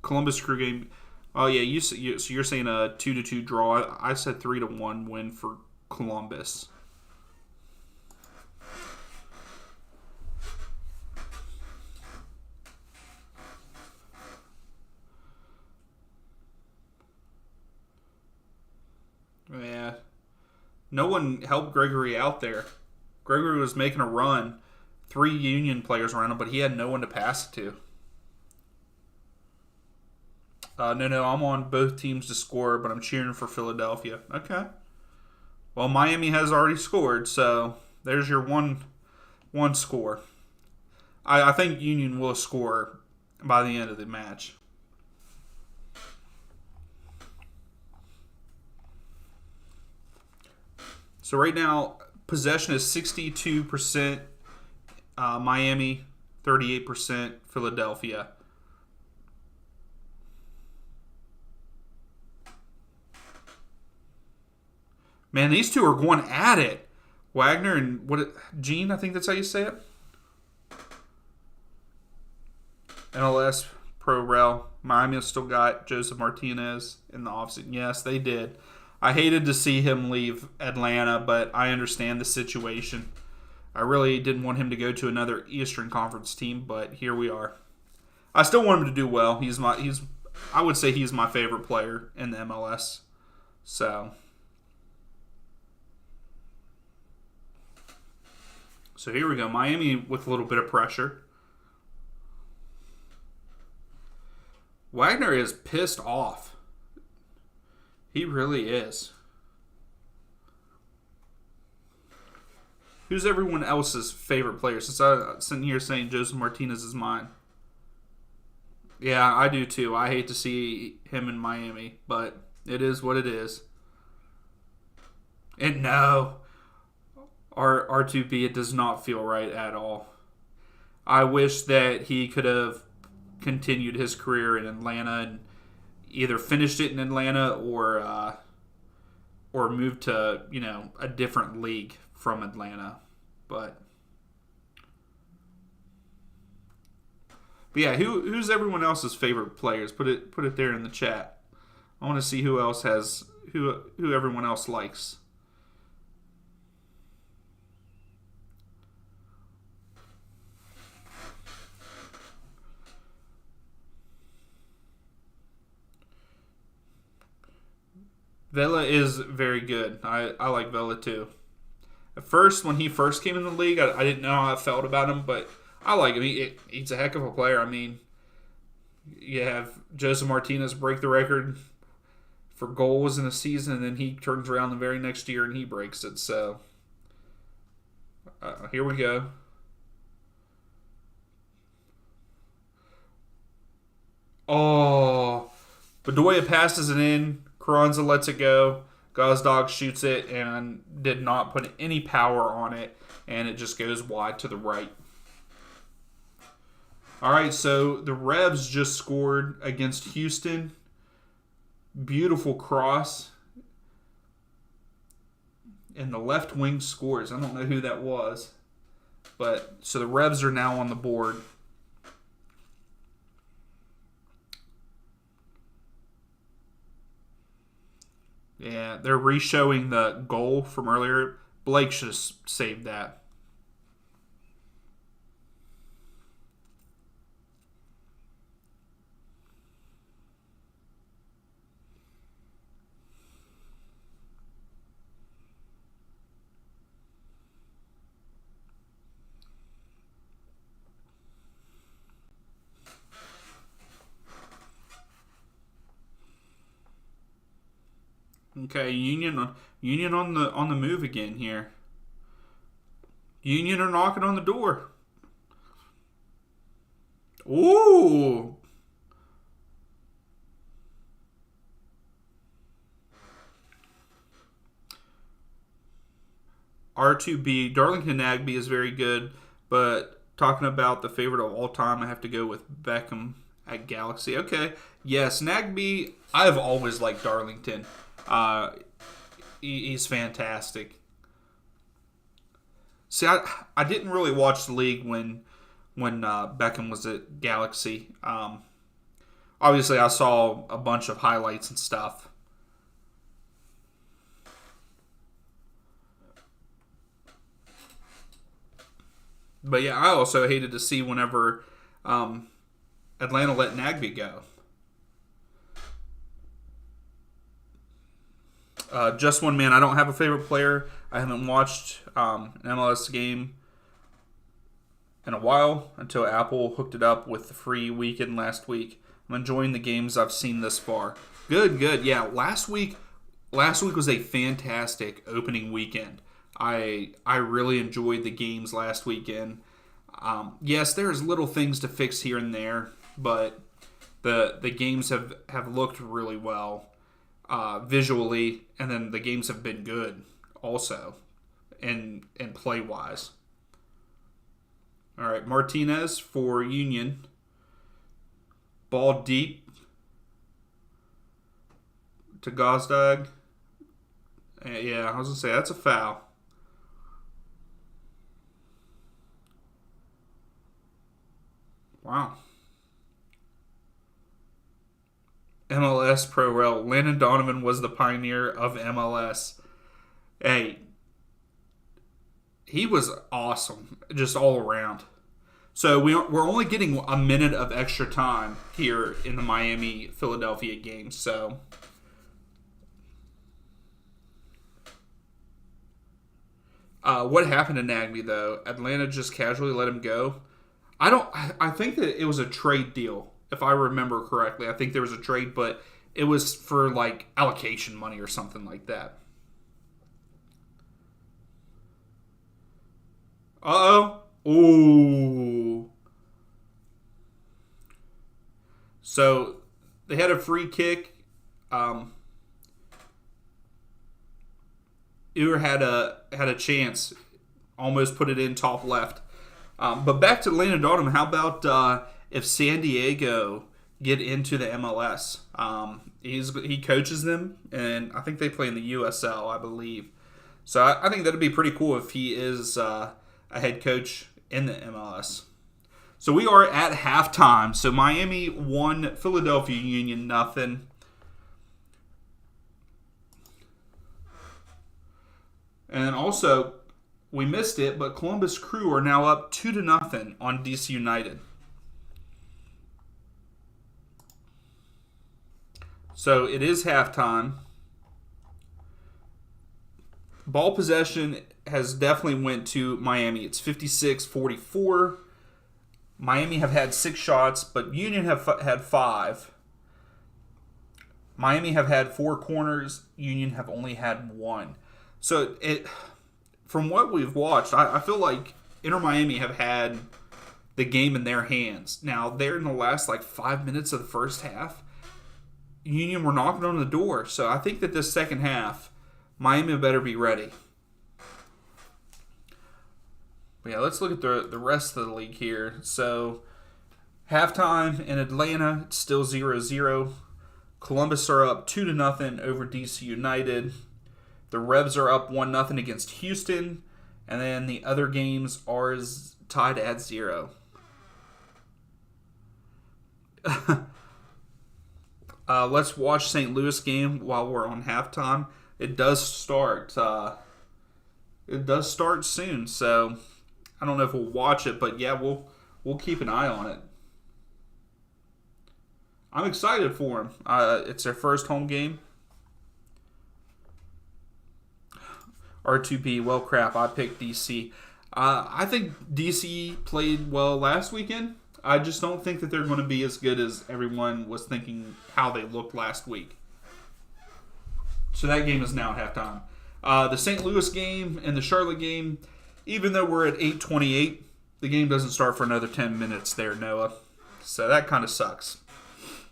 Columbus Crew game. Oh yeah, so you're saying a 2-2 draw. I said 3-1 win for Columbus. Yeah, no one helped Gregory out there. Gregory was making a run. 3 Union players around him, but he had no one to pass it to. No, I'm on both teams to score, but I'm cheering for Philadelphia. Okay. Well, Miami has already scored, so there's your one score. I think Union will score by the end of the match. So right now, possession is 62% Miami, 38% Philadelphia. Man, these two are going at it. Wagner and Gene, I think that's how you say it. MLS Pro Rel. Miami has still got Joseph Martinez in the offseason. Yes, they did. I hated to see him leave Atlanta, but I understand the situation. I really didn't want him to go to another Eastern Conference team, but here we are. I still want him to do well. I would say he's my favorite player in the MLS. So here we go. Miami with a little bit of pressure. Wagner is pissed off. He really is. Who's everyone else's favorite player? Since I'm sitting here saying Joseph Martinez is mine. Yeah, I do too. I hate to see him in Miami, but it is what it is. And no, R2B, it does not feel right at all. I wish that he could have continued his career in Atlanta and either finished it in Atlanta or moved to, a different league from Atlanta. But yeah, who's everyone else's favorite players? Put it there in the chat. I want to see who else has who everyone else likes. Vela is very good. I like Vela too. At first, when he first came in the league, I didn't know how I felt about him, but I like him. He's a heck of a player. I mean, you have Joseph Martinez break the record for goals in a season, and then he turns around the very next year and he breaks it. So, here we go. Oh, Bedoya passes it in. Carranza lets it go. Gazdag shoots it and did not put any power on it, and it just goes wide to the right. All right, so the Revs just scored against Houston. Beautiful cross. And the left wing scores. I don't know who that was. But so the Revs are now on the board. Yeah, they're re-showing the goal from earlier. Blake should have saved that. Okay, Union on the move again here. Union are knocking on the door. Ooh. R2B, Darlington Nagby is very good, but talking about the favorite of all time, I have to go with Beckham at Galaxy. Okay, yes, Nagby, I've always liked Darlington. He's fantastic. See, I didn't really watch the league when Beckham was at Galaxy. Obviously, I saw a bunch of highlights and stuff. But yeah, I also hated to see whenever Atlanta let Nagby go. Just one man. I don't have a favorite player. I haven't watched an MLS game in a while until Apple hooked it up with the free weekend last week. I'm enjoying the games I've seen this far. Good. Yeah, last week was a fantastic opening weekend. I really enjoyed the games last weekend. Yes, there's little things to fix here and there, but the games have looked really well. Visually, and then the games have been good also, and play wise. All right, Martinez for Union. Ball deep to Gazdag. Yeah, I was gonna say that's a foul. Wow. MLS Pro Rel. Landon Donovan was the pioneer of MLS. Hey, he was awesome, just all around. So we're only getting a minute of extra time here in the Miami-Philadelphia game. So what happened to Nagby, though? Atlanta just casually let him go? I think that it was a trade deal. If I remember correctly, I think there was a trade, but it was for like allocation money or something like that. Uh-oh. Ooh. So they had a free kick. Uhr had a chance, almost put it in top left. But back to Landon Donovan. How about if San Diego get into the MLS? He coaches them, and I think they play in the USL, I believe. So I think that'd be pretty cool if he is a head coach in the MLS. So we are at halftime. So Miami 1, Philadelphia Union nothing. And then also, we missed it, but Columbus Crew are now up 2-0 on DC United. So it is halftime. Ball possession has definitely went to Miami. It's 56-44. Miami have had 6 shots, but Union have had 5. Miami have had 4 corners. Union have only had 1. So from what we've watched, I feel like Inter Miami have had the game in their hands. Now, they're in the last 5 minutes of the first half. Union were knocking on the door. So I think that this second half, Miami better be ready. But yeah, let's look at the rest of the league here. So, halftime in Atlanta, it's still 0-0. Columbus are up 2-0 over DC United. The Revs are up 1-0 against Houston. And then the other games are tied at 0. Let's watch St. Louis game while we're on halftime. It does start. It does start soon, so I don't know if we'll watch it, but yeah, we'll keep an eye on it. I'm excited for them. It's their first home game. R2P, well, crap. I picked DC. I think DC played well last weekend. I just don't think that they're going to be as good as everyone was thinking how they looked last week. So that game is now at halftime. The St. Louis game and the Charlotte game, even though we're at 8:28, the game doesn't start for another 10 minutes there, Noah. So that kind of sucks.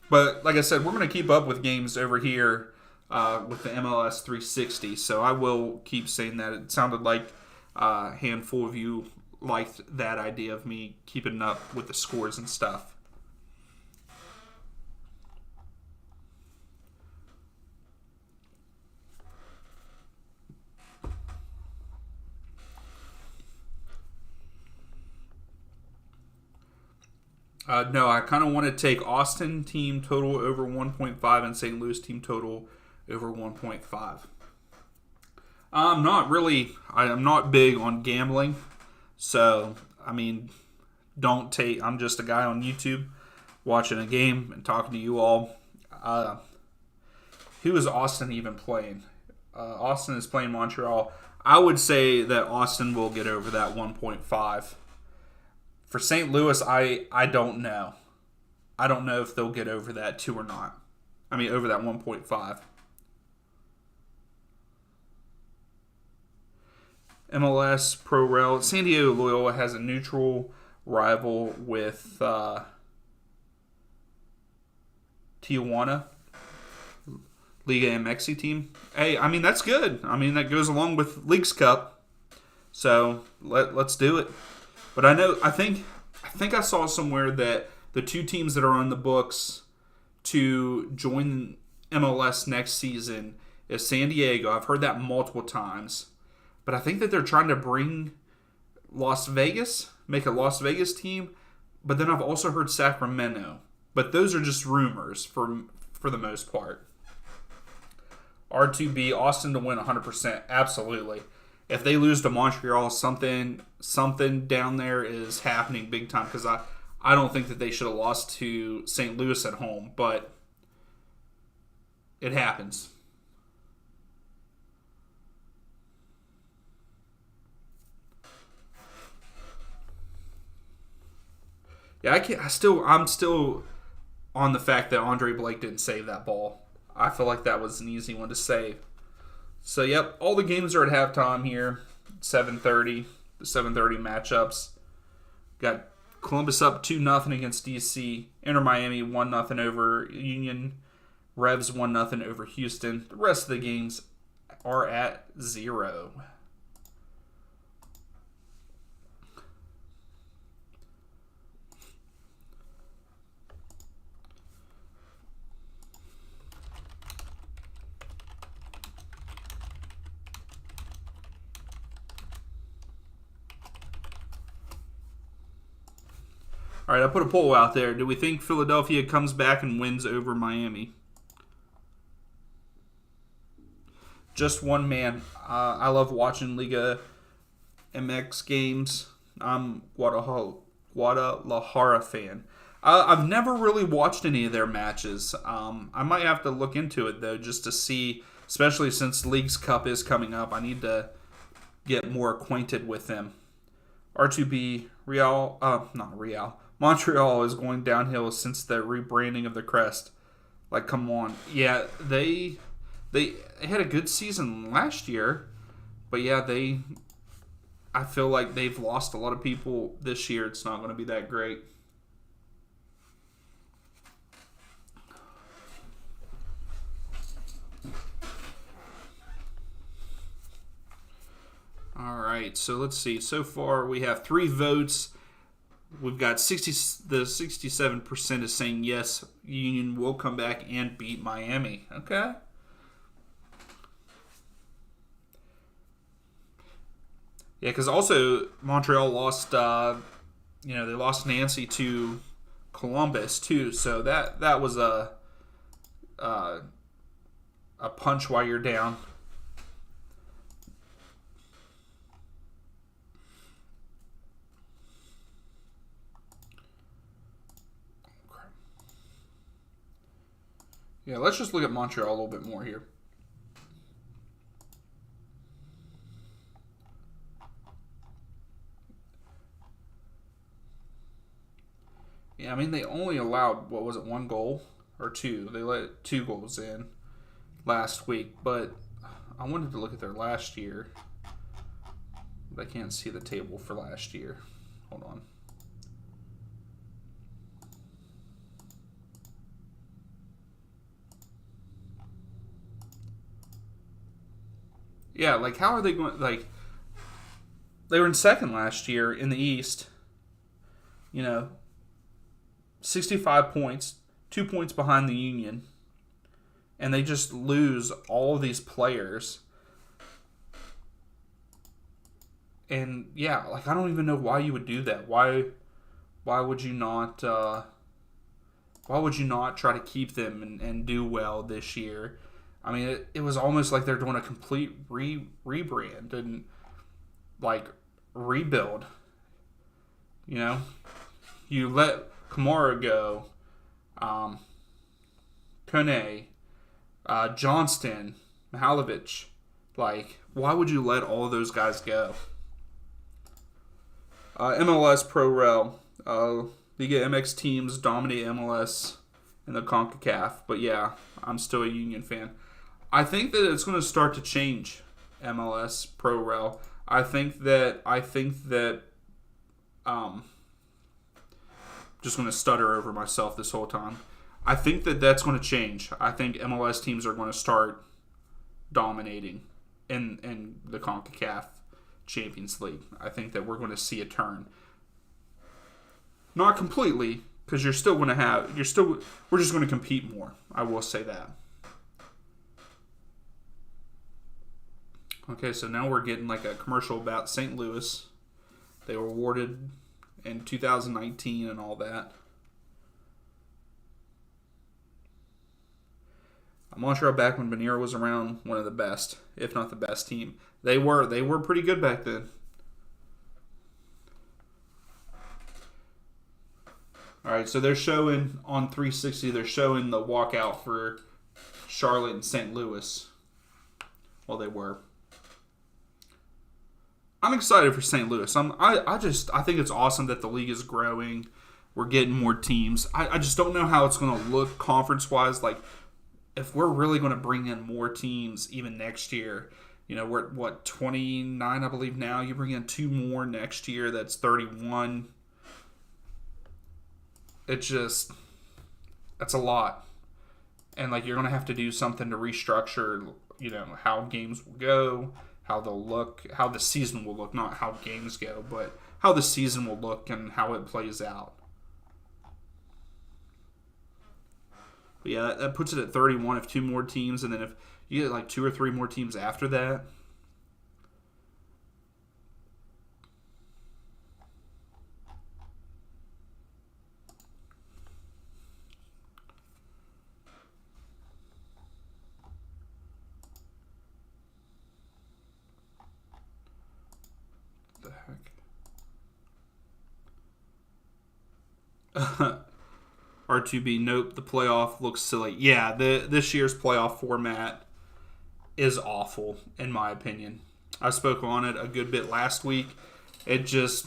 But like I said, we're going to keep up with games over here with the MLS 360. So I will keep saying that. It sounded like a handful of you liked that idea of me keeping up with the scores and stuff. No, I kind of want to take Austin team total over 1.5 and St. Louis team total over 1.5. I'm not big on gambling. So, I mean, I'm just a guy on YouTube watching a game and talking to you all. Who is Austin even playing? Austin is playing Montreal. I would say that Austin will get over that 1.5. For St. Louis, I don't know. I don't know if they'll get over that 2 or not. I mean, over that 1.5. MLS Pro Rel. San Diego Loyola has a neutral rival with Tijuana. Liga MX team. Hey, I mean, that's good. I mean, that goes along with Leagues Cup. So, let's do it. But I think I saw somewhere that the 2 teams that are on the books to join MLS next season is San Diego. I've heard that multiple times. But I think that they're trying to bring Las Vegas, make a Las Vegas team. But then I've also heard Sacramento. But those are just rumors for the most part. R2B, Austin to win 100%. Absolutely. If they lose to Montreal, something down there is happening big time. Because I don't think that they should have lost to St. Louis at home. But it happens. Yeah, I'm still on the fact that Andre Blake didn't save that ball. I feel like that was an easy one to save. So, yep, all the games are at halftime here. 7:30, the 7:30 matchups. Got Columbus up 2-0 against DC. Inter Miami 1-0 over Union. Revs 1-0 over Houston. The rest of the games are at 0. All right, I put a poll out there. Do we think Philadelphia comes back and wins over Miami? just one man. I love watching Liga MX games. I'm Guadalajara fan. I've never really watched any of their matches. I might have to look into it though, just to see, especially since Leagues Cup is coming up. I need to get more acquainted with them. R2B not Real. Montreal is going downhill since the rebranding of the crest. Like, come on. Yeah, they had a good season last year, but yeah, I feel like they've lost a lot of people this year. It's not going to be that great. All right, so let's see. So far, we have 3 votes. We've got 67% is saying yes, Union will come back and beat Miami. Okay. Yeah, because also Montreal lost, they lost Nancy to Columbus too. So that was a punch while you're down. Yeah, let's just look at Montreal a little bit more here. Yeah, I mean, they only allowed, 1 goal or 2? They let 2 goals in last week, but I wanted to look at their last year. But I can't see the table for last year. Hold on. Yeah, like, how are they going, like, they were in second last year in the East, 65 points, 2 points behind the Union, and they just lose all of these players. And, yeah, like, I don't even know why you would do that. Why would you not, try to keep them and do well this year? I mean, it was almost like they're doing a complete rebrand and, like, rebuild. You let Kamara go, Kone, Johnston, Mihalovic. Like, why would you let all of those guys go? MLS Pro Rel. Liga MX teams dominate MLS in the CONCACAF. But yeah, I'm still a Union fan. I think that it's going to start to change MLS Pro Rel. I think that just going to stutter over myself this whole time. I think that that's going to change. I think MLS teams are going to start dominating in the CONCACAF Champions League. I think that we're going to see a turn. Not completely, because we're just going to compete more. I will say that. Okay, so now we're getting like a commercial about St. Louis. They were awarded in 2019 and all that. Montreal back when Bonnier was around, one of the best, if not the best team. They were pretty good back then. All right, so they're showing on 360. They're showing the walkout for Charlotte and St. Louis. Well, they were. I'm excited for St. Louis. I think it's awesome that the league is growing. We're getting more teams. I just don't know how it's going to look conference-wise. Like, if we're really going to bring in more teams even next year, we're at 29, I believe now. You bring in 2 more next year, that's 31. It's just, that's a lot. And, like, you're going to have to do something to restructure, how games will go, how they'll look, how the season will look. Not how games go, but how the season will look and how it plays out. But yeah, that puts it at 31 if 2 more teams, and then if you get like 2 or 3 more teams after that. R2B, nope, the playoff looks silly. Yeah, this year's playoff format is awful, in my opinion. I spoke on it a good bit last week. It's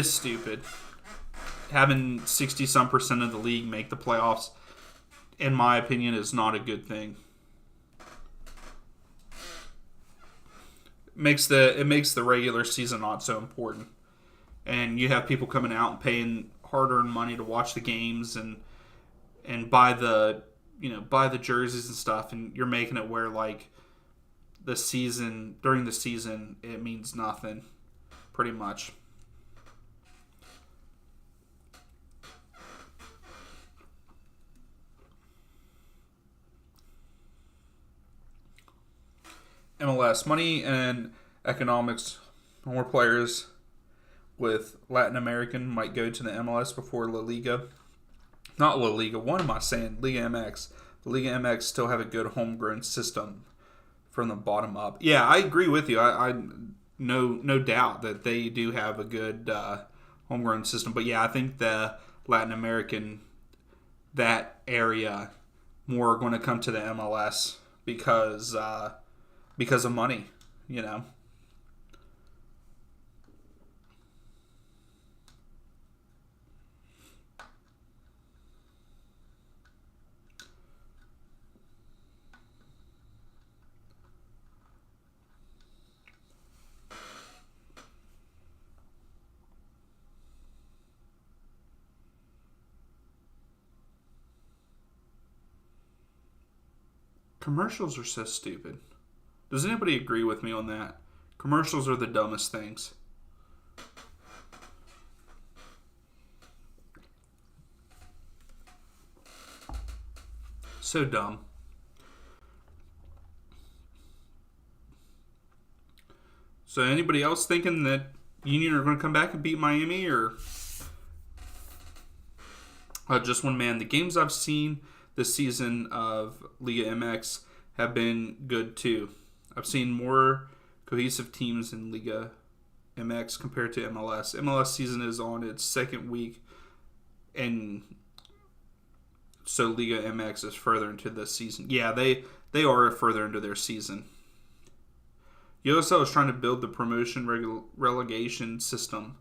stupid. Having 60-some% of the league make the playoffs, in my opinion, is not a good thing. It makes the regular season not so important. And you have people coming out and paying hard-earned money to watch the games and buy the jerseys and stuff, and you're making it where like during the season it means nothing, pretty much. MLS money and economics. More players with Latin American might go to the MLS before La Liga. Not La Liga. What am I saying? Liga MX. The Liga MX still have a good homegrown system from the bottom up. Yeah, I agree with you. I no doubt that they do have a good homegrown system. But yeah, I think the Latin American, that area, more are going to come to the MLS because of money, you know. Commercials are so stupid. Does anybody agree with me on that? Commercials are the dumbest things. So dumb. So anybody else thinking that Union are going to come back and beat Miami, or just one man? The games I've seen this season of Liga MX have been good too. I've seen more cohesive teams in Liga MX compared to MLS. MLS season is on its second week, and so Liga MX is further into the season. Yeah, they are further into their season. USL is trying to build the promotion relegation system.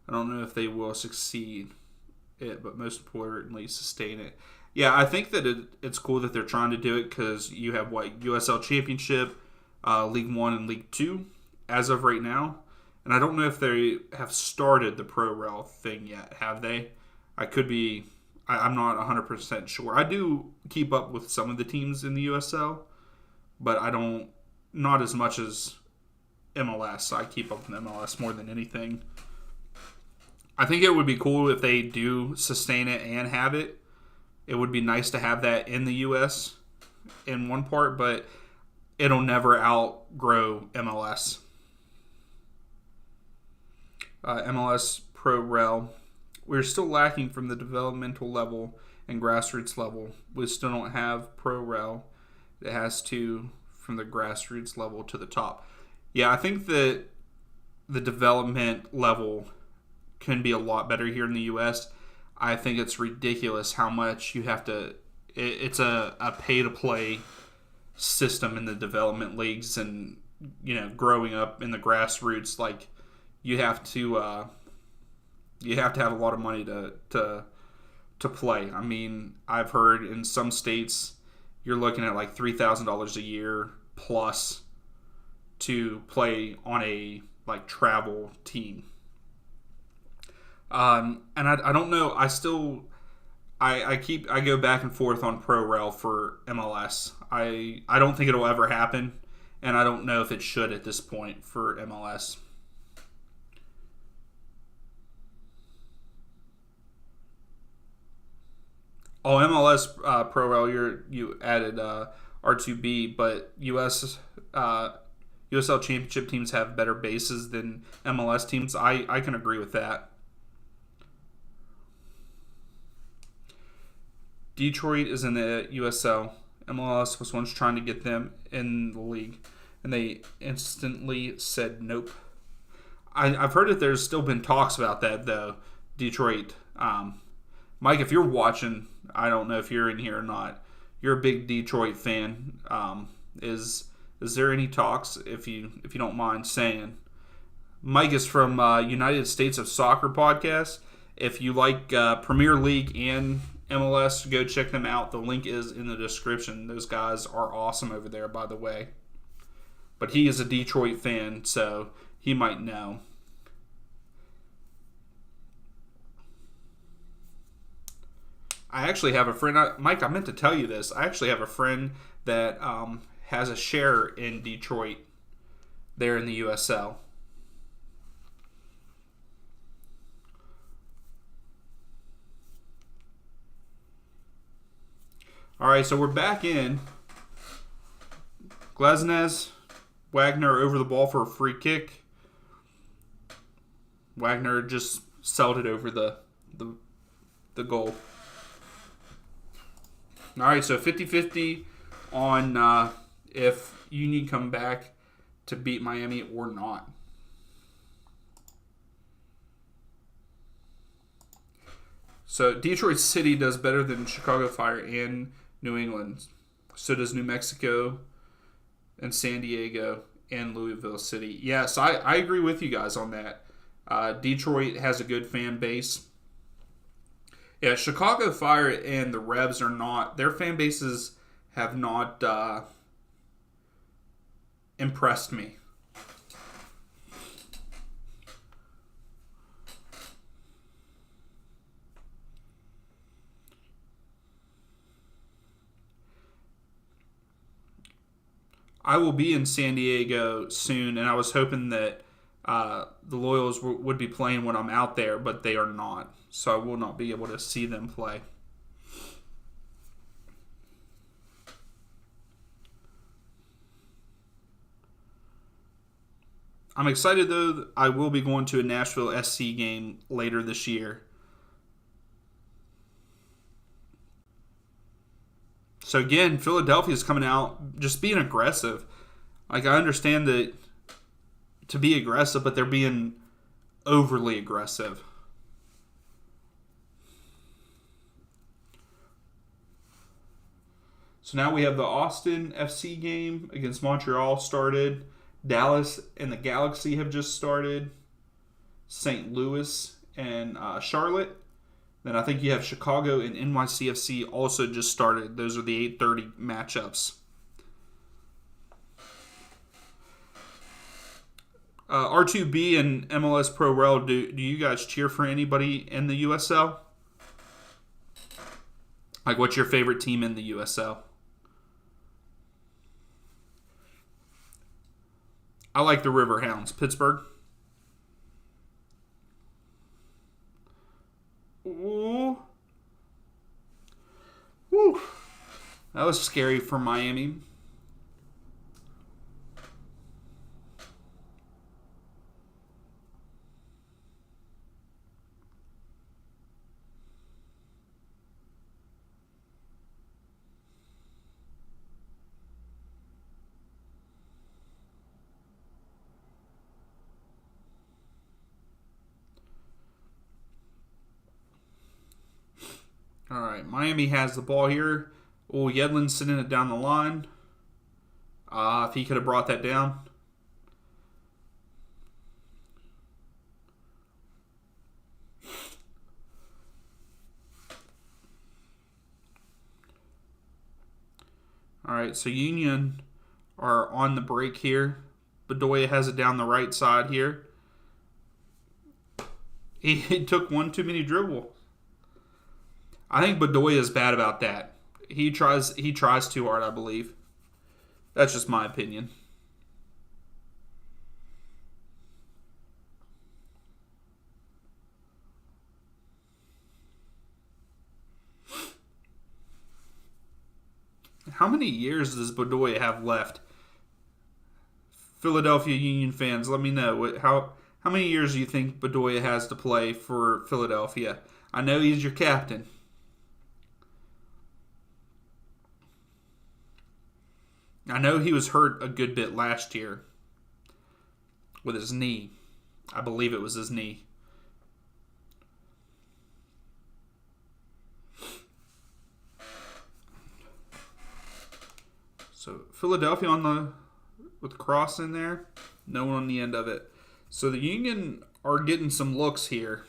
I don't know if they will succeed it, but most importantly, sustain it. Yeah, I think that it's cool that they're trying to do it because you have USL Championship, League 1 and League 2 as of right now. And I don't know if they have started the Pro Rel thing yet. Have they? I'm not 100% sure. I do keep up with some of the teams in the USL, but not as much as MLS. I keep up with MLS more than anything. I think it would be cool if they do sustain it and have it. It would be nice to have that in the U.S. in one part, but it'll never outgrow MLS. MLS Pro Rel. We're still lacking from the developmental level and grassroots level. We still don't have Pro Rel. It has to from the grassroots level to the top. Yeah, I think that the development level can be a lot better here in the U.S. I think it's ridiculous how much you have to. It's a pay-to-play system in the development leagues, and growing up in the grassroots, like you have to have a lot of money to play. I mean, I've heard in some states you're looking at like $3,000 a year plus to play on a travel team. And I don't know. I go back and forth on Pro Rel for MLS. I don't think it'll ever happen, and I don't know if it should at this point for MLS. Oh, MLS Pro Rel, you added R2B, but USL Championship teams have better bases than MLS teams. I can agree with that. Detroit is in the USL. MLS was once trying to get them in the league, and they instantly said nope. I've heard that there's still been talks about that, though, Detroit. Mike, if you're watching, I don't know if you're in here or not. You're a big Detroit fan. Is there any talks, if you don't mind saying? Mike is from United States of Soccer podcast. If you like Premier League and MLS, go check them out. The link is in the description. Those guys are awesome over there, by the way. But he is a Detroit fan, so he might know. I actually have a friend, Mike, I meant to tell you this. I actually have a friend that has a share in Detroit there in the USL. All right, so we're back in. Glesnes, Wagner over the ball for a free kick. Wagner just sailed it over the goal. All right, so 50-50 on if Union come back to beat Miami or not. So Detroit City does better than Chicago Fire and New England. So does New Mexico and San Diego and Louisville City. Yes, I agree with you guys on that. Detroit has a good fan base. Yeah, Chicago Fire and the Revs are not, their fan bases have not impressed me. I will be in San Diego soon, and I was hoping that the Loyals would be playing when I'm out there, but they are not. So I will not be able to see them play. I'm excited, though. I will be going to a Nashville SC game later this year. So again, Philadelphia is coming out just being aggressive. Like, I understand that to be aggressive, but they're being overly aggressive. So now we have the Austin FC game against Montreal started. Dallas and the Galaxy have just started. St. Louis and Charlotte. Then I think you have Chicago and NYCFC also just started. Those are the 8:30 matchups. R2B and MLS Pro Rel, do you guys cheer for anybody in the USL? Like, what's your favorite team in the USL? I like the Riverhounds. Pittsburgh. Ooh. Woo. That was scary for Miami. All right, Miami has the ball here. Oh, Yedlin's sending it down the line. If he could have brought that down. All right, so Union are on the break here. Bedoya has it down the right side here. He took one too many dribble. I think Bedoya is bad about that. He tries too hard, I believe. That's just my opinion. How many years does Bedoya have left? Philadelphia Union fans, let me know. How many years do you think Bedoya has to play for Philadelphia? I know he's your captain. I know he was hurt a good bit last year with his knee. I believe it was his knee. So Philadelphia with the cross in there. No one on the end of it. So the Union are getting some looks here.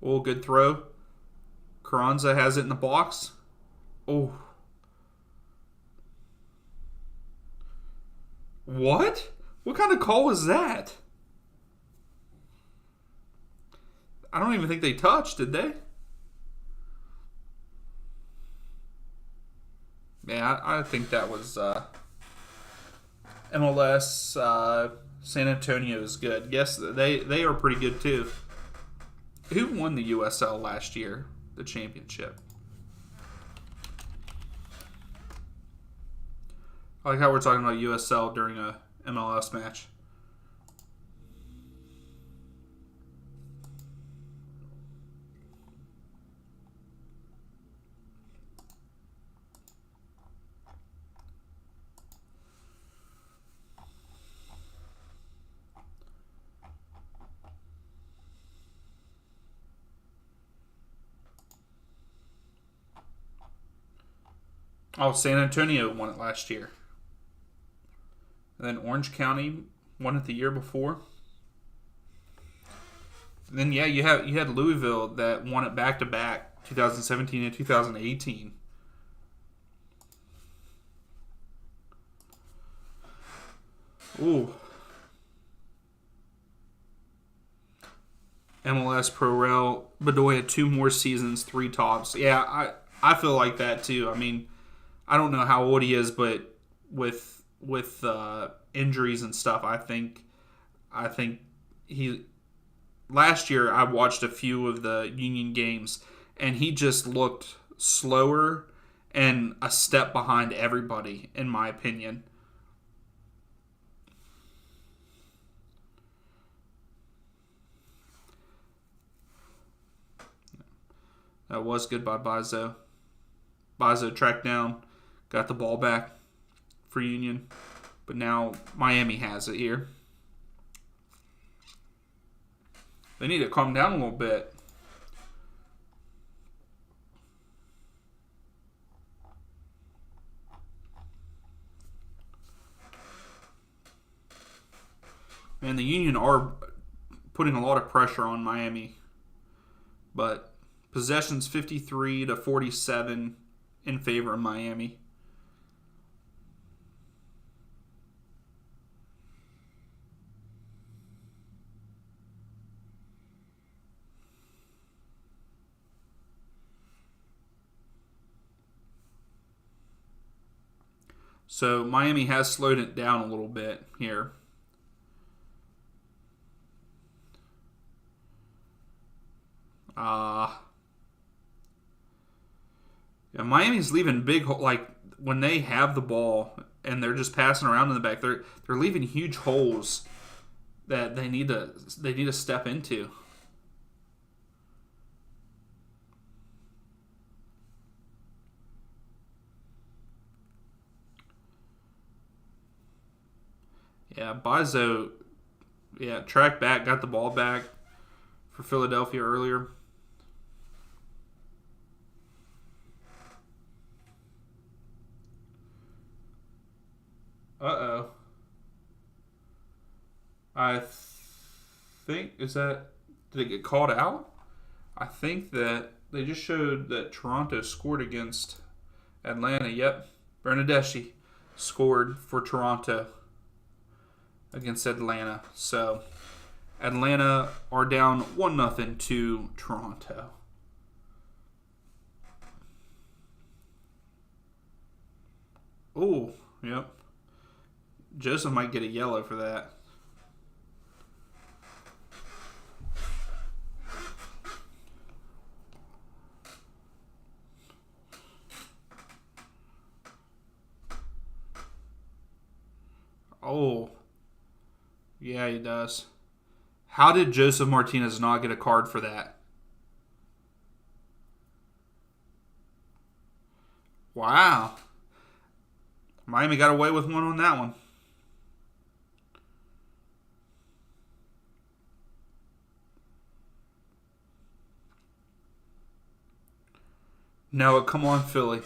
Oh, good throw. Carranza has it in the box. Oh. What? What kind of call was that? I don't even think they touched, did they? Yeah, I think that was MLS. San Antonio is good. Yes, they are pretty good too. Who won the USL last year? The championship. I like how we're talking about USL during a MLS match. Oh, San Antonio won it last year. And then Orange County won it the year before. And then yeah, you had Louisville that won it back to back, 2017 and 2018. Ooh. MLS Pro Rel Bedoya 2 more seasons, 3 tops. Yeah, I feel like that too. I mean, I don't know how old he is, but with injuries and stuff, I think he. Last year, I watched a few of the Union games, and he just looked slower and a step behind everybody, in my opinion. That was good by Bizo. Bizo tracked down, got the ball back for Union, but now Miami has it here. They need to calm down a little bit. And the Union are putting a lot of pressure on Miami. But possessions 53-47 in favor of Miami. So Miami has slowed it down a little bit here. Yeah, Miami's leaving big, like when they have the ball and they're just passing around in the back, they're leaving huge holes that they need to step into. Yeah, Bizo, tracked back, got the ball back for Philadelphia earlier. Uh-oh. I think, did it get called out? I think that they just showed that Toronto scored against Atlanta. Yep, Bernadeschi scored for Toronto against Atlanta. So Atlanta are down 1-0 to Toronto. Oh, yep. Joseph might get a yellow for that. Oh. Yeah, he does. How did Joseph Martinez not get a card for that? Wow. Miami got away with one on that one. No, come on, Philly.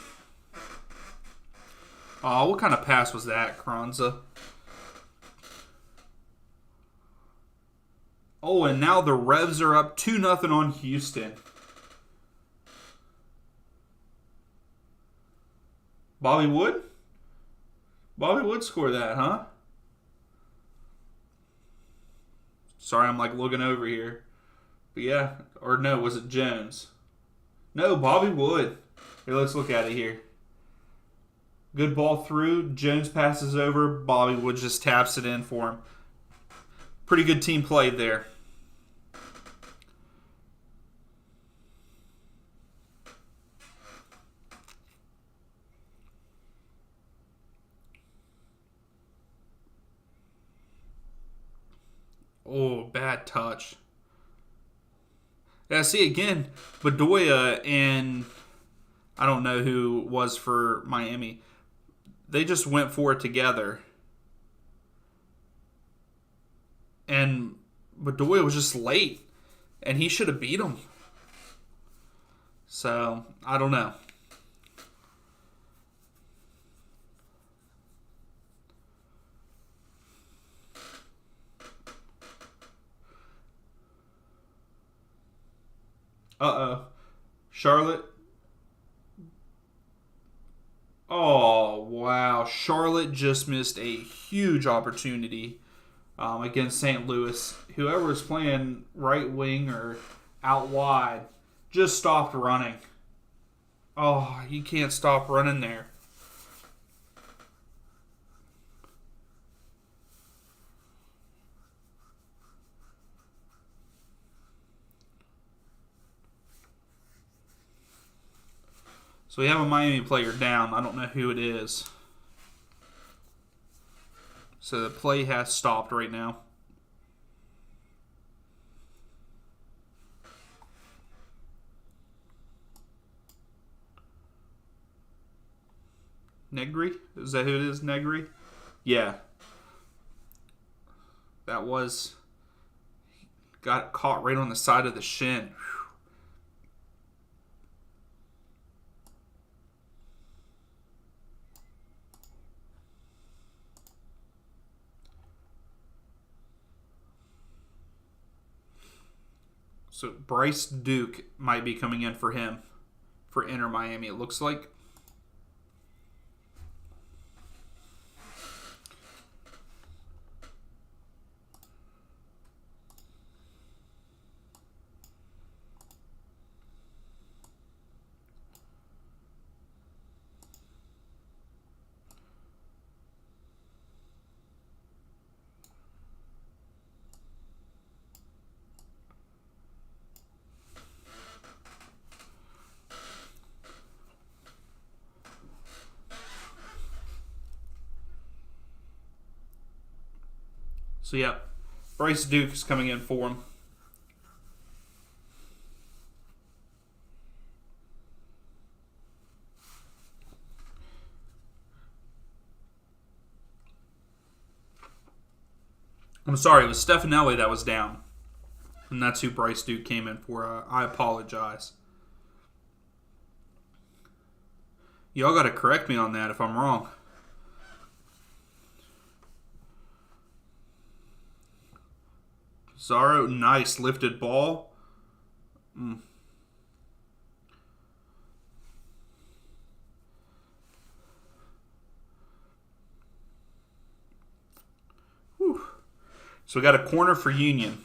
Oh, what kind of pass was that, Kranza? Oh, and now the Revs are up 2-0 on Houston. Bobby Wood? Bobby Wood scored that, huh? Sorry, I'm like looking over here. But yeah, or no, was it Jones? No, Bobby Wood. Here, let's look at it here. Good ball through. Jones passes over. Bobby Wood just taps it in for him. Pretty good team played there. Oh, bad touch. Yeah, see again, Bedoya and I don't know who was for Miami. They just went for it together. And Bedoya was just late. And he should have beat him. So, I don't know. Uh-oh. Charlotte. Oh, wow. Charlotte just missed a huge opportunity against St. Louis. Whoever was playing right wing or out wide just stopped running. Oh, you can't stop running there. So we have a Miami player down. I don't know who it is. So the play has stopped right now. Negri? Is that who it is? Negri? Yeah. That was... Got caught right on the side of the shin. So Bryce Duke might be coming in for him for Inter Miami, it looks like. So, yeah, Bryce Duke is coming in for him. I'm sorry, it was Stefanelli that was down. And that's who Bryce Duke came in for. I apologize. Y'all got to correct me on that if I'm wrong. Zaro, nice lifted ball. Whew. So we got a corner for Union.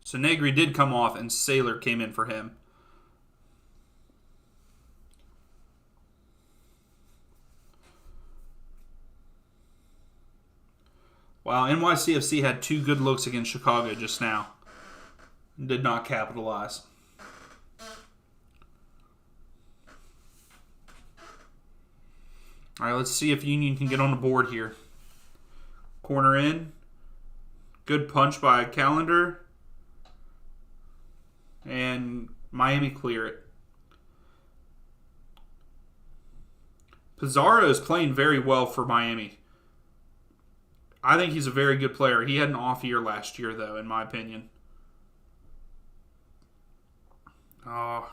So Negri did come off and Saylor came in for him. Wow, NYCFC had 2 good looks against Chicago just now. Did not capitalize. All right, let's see if Union can get on the board here. Corner in. Good punch by Callender. And Miami clear it. Pizarro is playing very well for Miami. I think he's a very good player. He had an off year last year, though, in my opinion. Oh,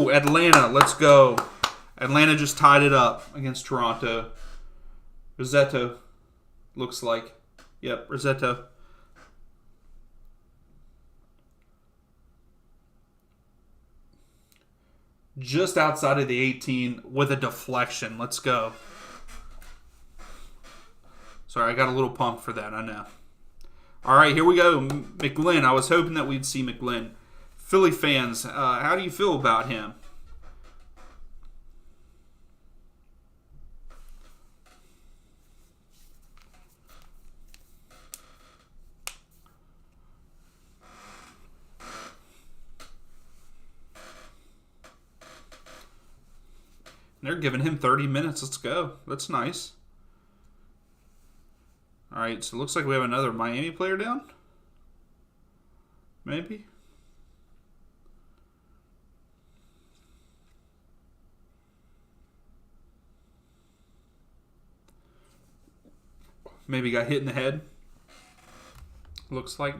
Atlanta. Let's go. Atlanta just tied it up against Toronto. Rossetto looks like. Yep, Rossetto. Just outside of the 18 with a deflection. Let's go. Sorry, I got a little pumped for that, I know. All right, here we go. McGlynn. I was hoping that we'd see McGlynn. Philly fans, how do you feel about him? They're giving him 30 minutes. Let's go. That's nice. All right, so it looks like we have another Miami player down. Maybe. Maybe got hit in the head. Looks like.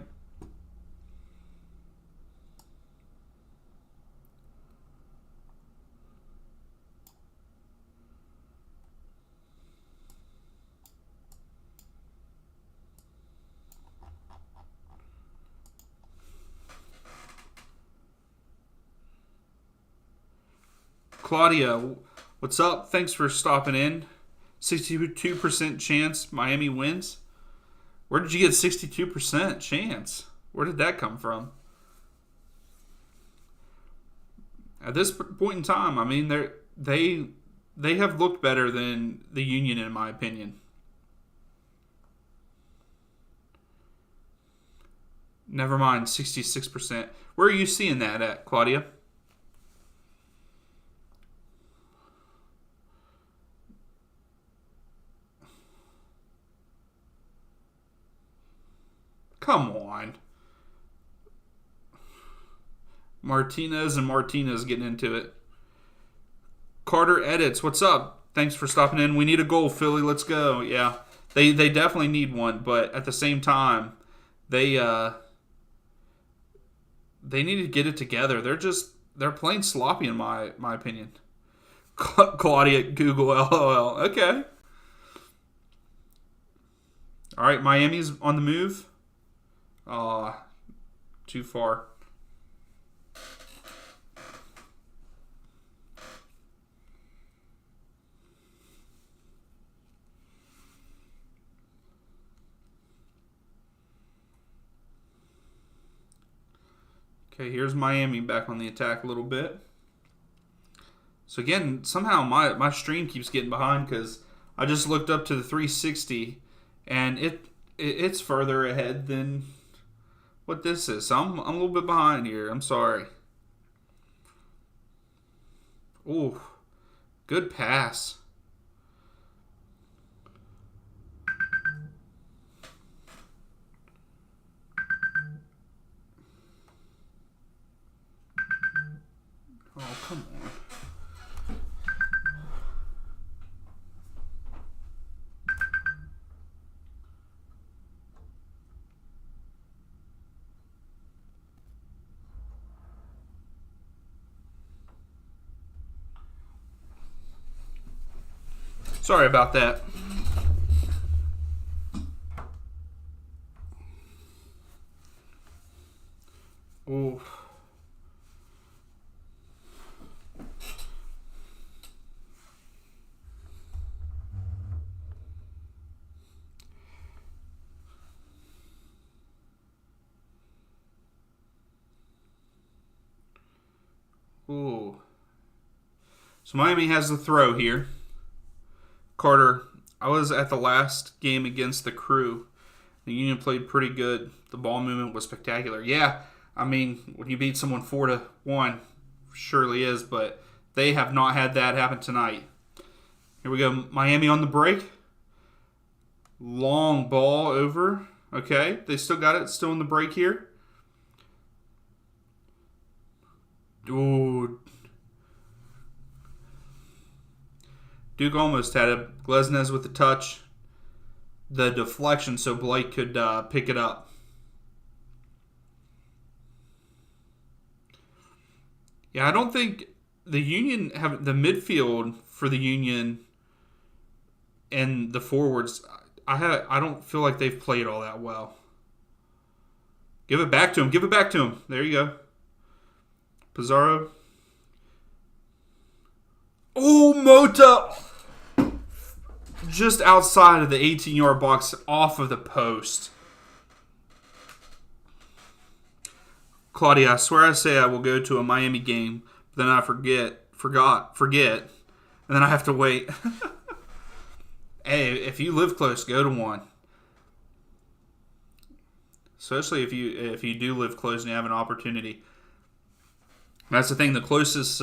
Claudia, what's up? Thanks for stopping in. 62% chance Miami wins. Where did you get 62% chance? Where did that come from? At this point in time, I mean, they have looked better than the Union, in my opinion. Never mind, 66%. Where are you seeing that at, Claudia? Come on. Martinez getting into it. Carter Edits, what's up? Thanks for stopping in. We need a goal, Philly. Let's go. Yeah, they definitely need one, but at the same time, they need to get it together. They're playing sloppy in my opinion. Claudia, Google, LOL. Okay. All right, Miami's on the move. Too far. Okay, here's Miami back on the attack a little bit. So again, somehow my stream keeps getting behind because I just looked up to the 360 and it's further ahead than what this is. So I'm a little bit behind here. I'm sorry. Ooh, good pass. Oh, come on. Sorry about that. Ooh. Ooh. So Miami has the throw here. Carter, I was at the last game against the Crew. The Union played pretty good. The ball movement was spectacular. Yeah, I mean, when you beat someone 4-1, surely is, but they have not had that happen tonight. Here we go. Miami on the break. Long ball over. Okay, they still got it. Still in the break here. Ooh. Duke almost had it. Glesnes with the touch. The deflection so Blake could pick it up. Yeah, I don't think the Union have the midfield for the Union and the forwards. I don't feel like they've played all that well. Give it back to him. Give it back to him. There you go. Pizarro. Oh, Mota! Just outside of the 18-yard box, off of the post. Claudia, I swear I say I will go to a Miami game, but then I forget, and then I have to wait. Hey, if you live close, go to one. Especially if you do live close and you have an opportunity. That's the thing. The closest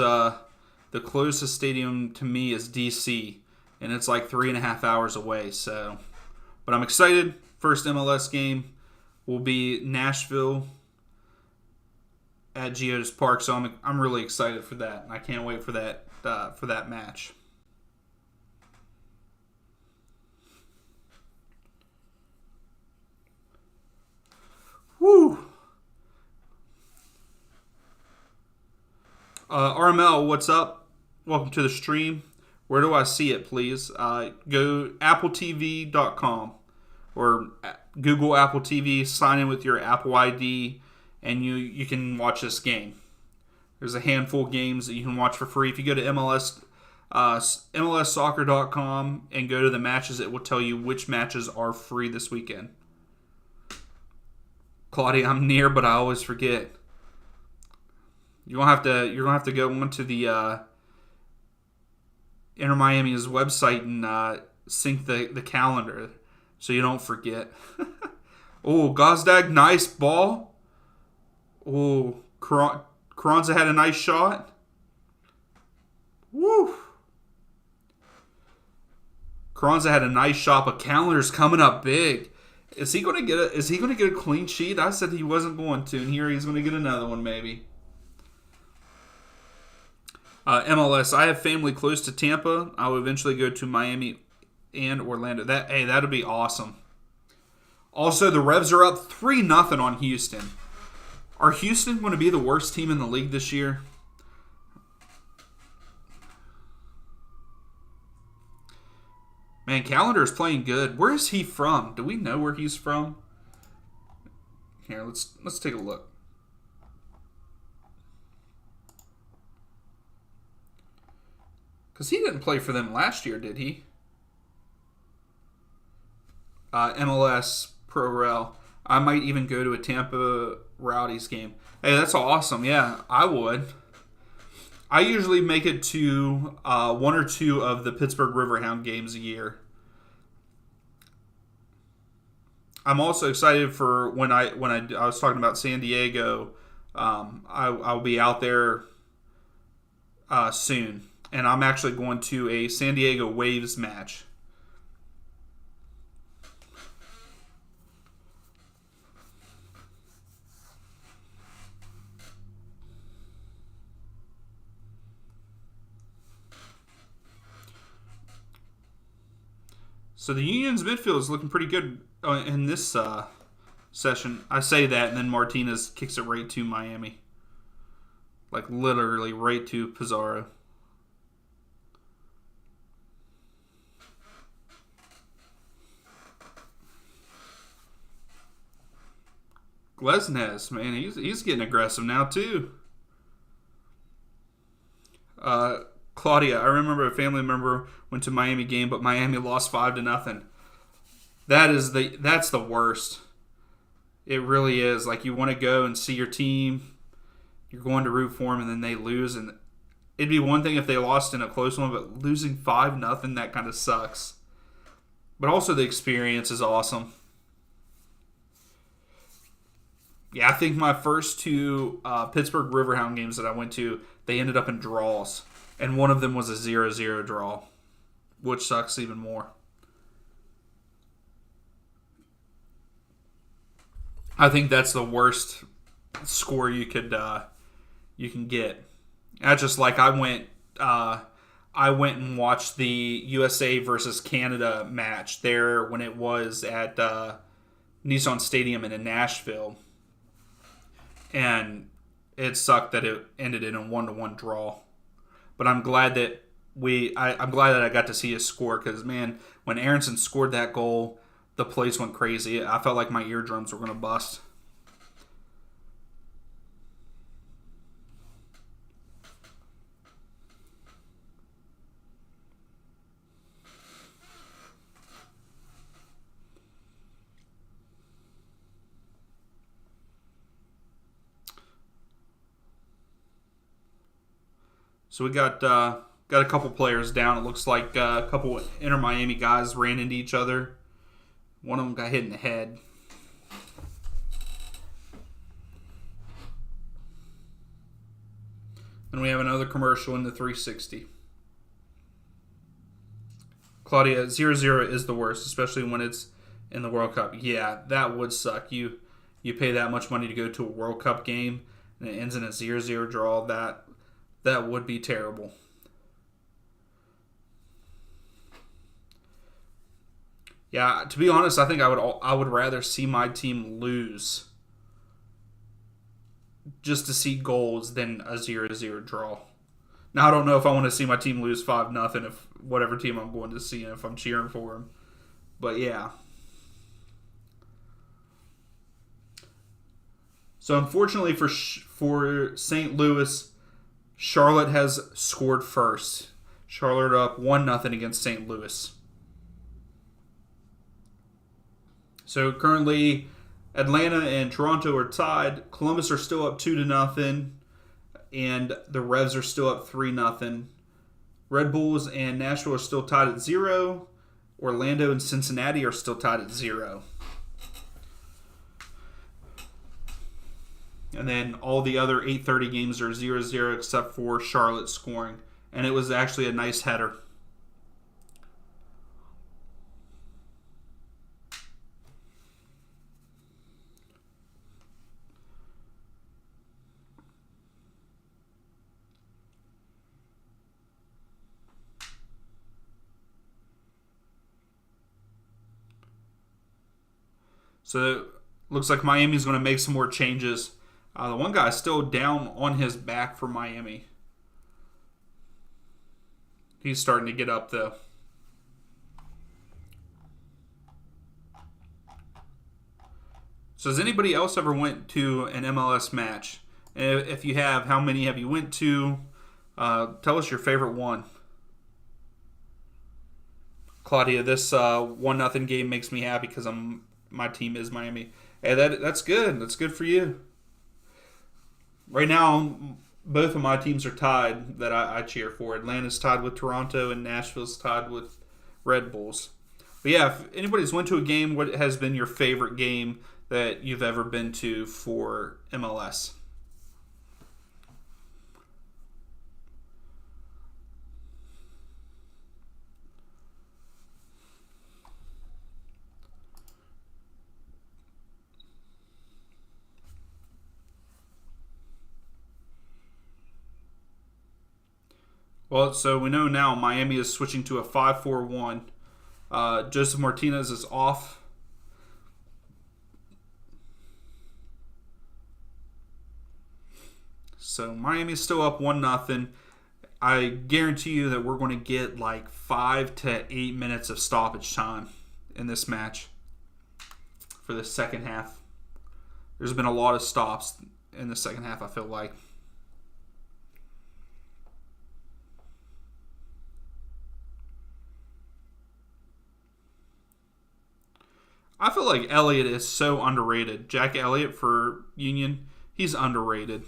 stadium to me is DC, and it's like 3.5 hours away. So, but I'm excited. First MLS game will be Nashville at Geodis Park, so I'm really excited for that. I can't wait for that match. Woo! RML, what's up? Welcome to the stream. Where do I see it, please? Go appletv.com or Google Apple TV, sign in with your Apple ID, and you can watch this game. There's a handful of games that you can watch for free. If you go to MLSsoccer.com and go to the matches, it will tell you which matches are free this weekend. Claudia, I'm near, but I always forget. You're gonna have to go onto the Inter Miami's website and sync the calendar so you don't forget. Oh, Gazdag, nice ball. Oh, Carranza had a nice shot. Woo! Carranza had a nice shot, but Calendar's coming up big. Is he going to get a clean sheet? I said he wasn't going to, and here he's going to get another one maybe. MLS, I have family close to Tampa. I will eventually go to Miami and Orlando. That'll be awesome. Also, the Revs are up 3-0 on Houston. Are Houston going to be the worst team in the league this year? Man, Calendar is playing good. Where is he from? Do we know where he's from? Here, let's take a look. Because he didn't play for them last year, did he? MLS Pro Rel. I might even go to a Tampa Rowdies game. Hey, that's awesome. Yeah, I would. I usually make it to one or two of the Pittsburgh Riverhound games a year. I'm also excited for when I was talking about San Diego. I'll be out there soon, and I'm actually going to a San Diego Waves match. So the Union's midfield is looking pretty good in this session. I say that, and then Martinez kicks it right to Miami. Like, literally right to Pizarro. Glesnes, man, he's getting aggressive now, too. Claudia, I remember a family member went to Miami game, but Miami lost 5-0. That's the worst. It really is. Like, you want to go and see your team, you're going to root for them, and then they lose. And it'd be one thing if they lost in a close one, but losing 5-0, that kind of sucks. But also the experience is awesome. Yeah, I think my first two Pittsburgh Riverhound games that I went to, they ended up in draws. And one of them was a 0-0 draw, which sucks even more. I think that's the worst score you can get. That's just like I went and watched the USA versus Canada match there when it was at Nissan Stadium in Nashville, and it sucked that it ended in a 1-1 draw. But I'm glad that I'm glad that I got to see a score because, man, when Aronson scored that goal, the place went crazy. I felt like my eardrums were going to bust. So we got a couple players down. It looks like a couple Inter Miami guys ran into each other. One of them got hit in the head. And we have another commercial in the 360. Claudia, 0-0 is the worst, especially when it's in the World Cup. Yeah, that would suck. You pay that much money to go to a World Cup game, and it ends in a 0-0 draw. That would be terrible. Yeah, to be honest, I think I would rather see my team lose just to see goals than a 0-0 draw. Now I don't know if I want to see my team lose 5-0 if whatever team I'm going to see and if I'm cheering for them. But yeah. So unfortunately for St. Louis, Charlotte has scored first. Charlotte up 1-0 against St. Louis. So currently, Atlanta and Toronto are tied. Columbus are still up 2-0, and the Revs are still up 3-0. Red Bulls and Nashville are still tied at 0. Orlando and Cincinnati are still tied at 0. And then all the other 8:30 games are 0-0 except for Charlotte scoring. And it was actually a nice header. So looks like Miami's going to make some more changes. The one guy is still down on his back for Miami. He's starting to get up, though. So has anybody else ever went to an MLS match? If you have, how many have you went to? Tell us your favorite one. Claudia, this 1-0 game makes me happy because my team is Miami. Hey, that's good. That's good for you. Right now, both of my teams are tied that I cheer for. Atlanta's tied with Toronto, and Nashville's tied with Red Bulls. But yeah, if anybody's went to a game, what has been your favorite game that you've ever been to for MLS? Well, so we know now Miami is switching to a 5-4-1. Joseph Martinez is off. So Miami's still up 1-0. I guarantee you that we're going to get like 5 to 8 minutes of stoppage time in this match for the second half. There's been a lot of stops in the second half, I feel like. I feel like Elliott is so underrated. Jack Elliott for Union, he's underrated.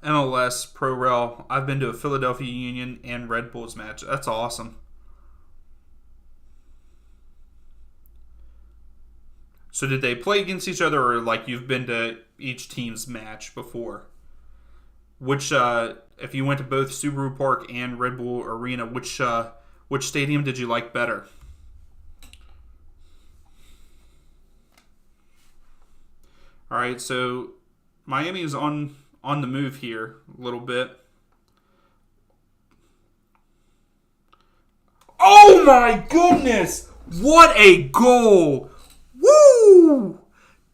MLS Pro Rel. I've been to a Philadelphia Union and Red Bulls match. That's awesome. So did they play against each other, or like you've been to each team's match before? If you went to both Subaru Park and Red Bull Arena, which stadium did you like better? All right, so Miami is on the move here a little bit. Oh my goodness! What a goal! Woo!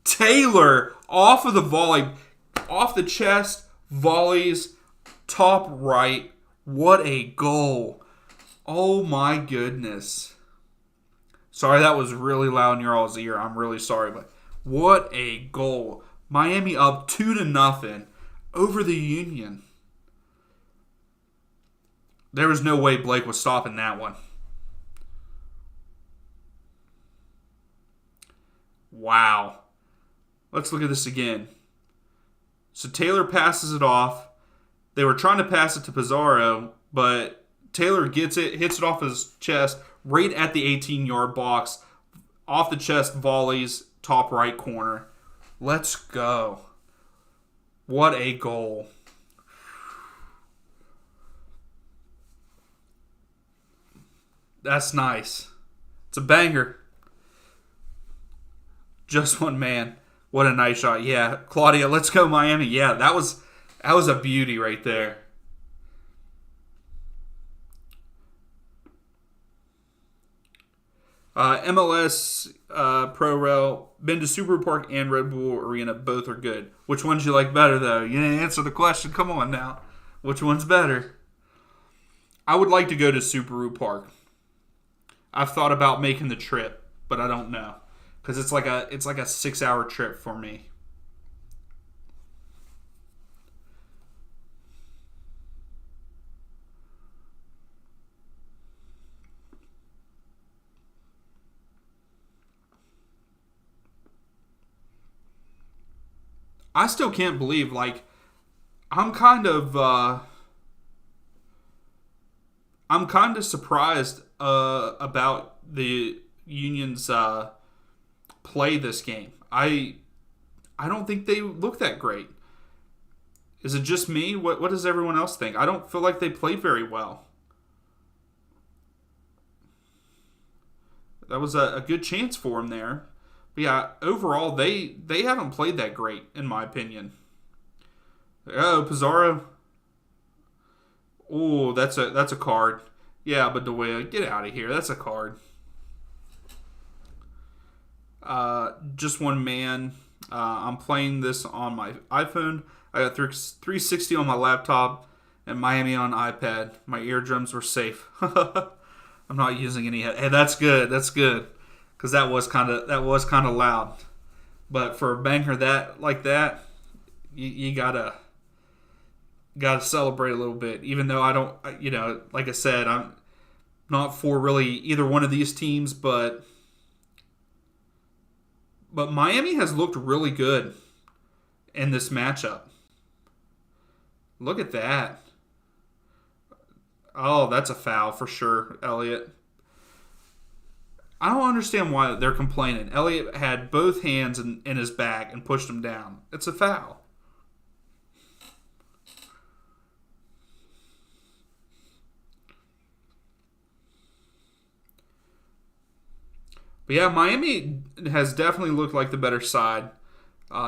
Taylor off of the volley, off the chest, volleys, top right. What a goal! Oh my goodness. Sorry that was really loud in your all's ear. I'm really sorry, but what a goal. Miami up 2-0 over the Union. There was no way Blake was stopping that one. Wow. Let's look at this again. So Taylor passes it off. They were trying to pass it to Pizarro, but Taylor gets it, hits it off his chest, right at the 18-yard box. Off the chest, volleys, top right corner. Let's go. What a goal. That's nice. It's a banger. Just one man. What a nice shot. Yeah, Claudia, let's go Miami. Yeah, that was a beauty right there. MLS Pro Rel, been to Super Park and Red Bull Arena. Both are good. Which one's you like better, though? You didn't answer the question. Come on now. Which one's better? I would like to go to Subaru Park. I've thought about making the trip, but I don't know. Because it's like a 6-hour trip for me. I still can't believe, like, I'm kind of surprised about the Union's play this game. I don't think they look that great. Is it just me? What does everyone else think? I don't feel like they played very well. That was a good chance for them there. But yeah, overall, they haven't played that great, in my opinion. Oh, Pizarro. Oh, that's a card. Yeah, but DeWea, get out of here. That's a card. Just one man. I'm playing this on my iPhone. I got 360 on my laptop and Miami on iPad. My eardrums were safe. I'm not using any. Hey, that's good. That's good, because that was kind of loud. But for a banger that, you gotta celebrate a little bit. Even though I don't, like I said, I'm not for really either one of these teams, but Miami has looked really good in this matchup. Look at that. Oh, that's a foul for sure, Elliott. I don't understand why they're complaining. Elliott had both hands in his back and pushed him down. It's a foul. But yeah, Miami has definitely looked like the better side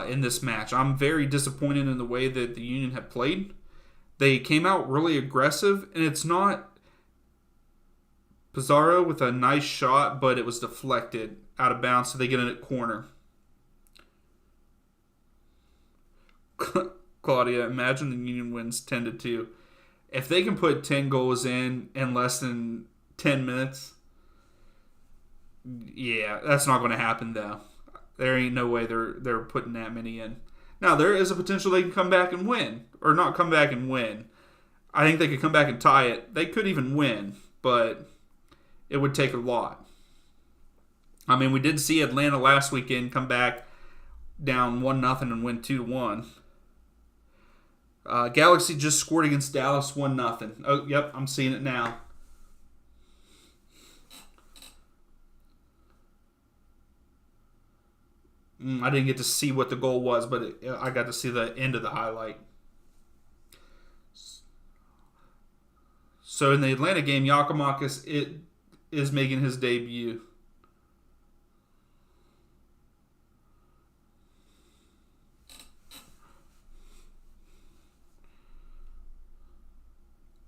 in this match. I'm very disappointed in the way that the Union have played. They came out really aggressive, and it's not Pizarro with a nice shot, but it was deflected out of bounds, so they get in a corner. Claudia, imagine the Union wins 10-2. If they can put 10 goals in less than 10 minutes, yeah, that's not going to happen, though. There ain't no way they're putting that many in. Now, there is a potential they can come back and win. Or not come back and win. I think they could come back and tie it. They could even win, but it would take a lot. I mean, we did see Atlanta last weekend come back down 1-0 and win 2-1. Galaxy just scored against Dallas 1-0. Oh, yep, I'm seeing it now. I didn't get to see what the goal was, but I got to see the end of the highlight. So in the Atlanta game, Yakimakis is making his debut.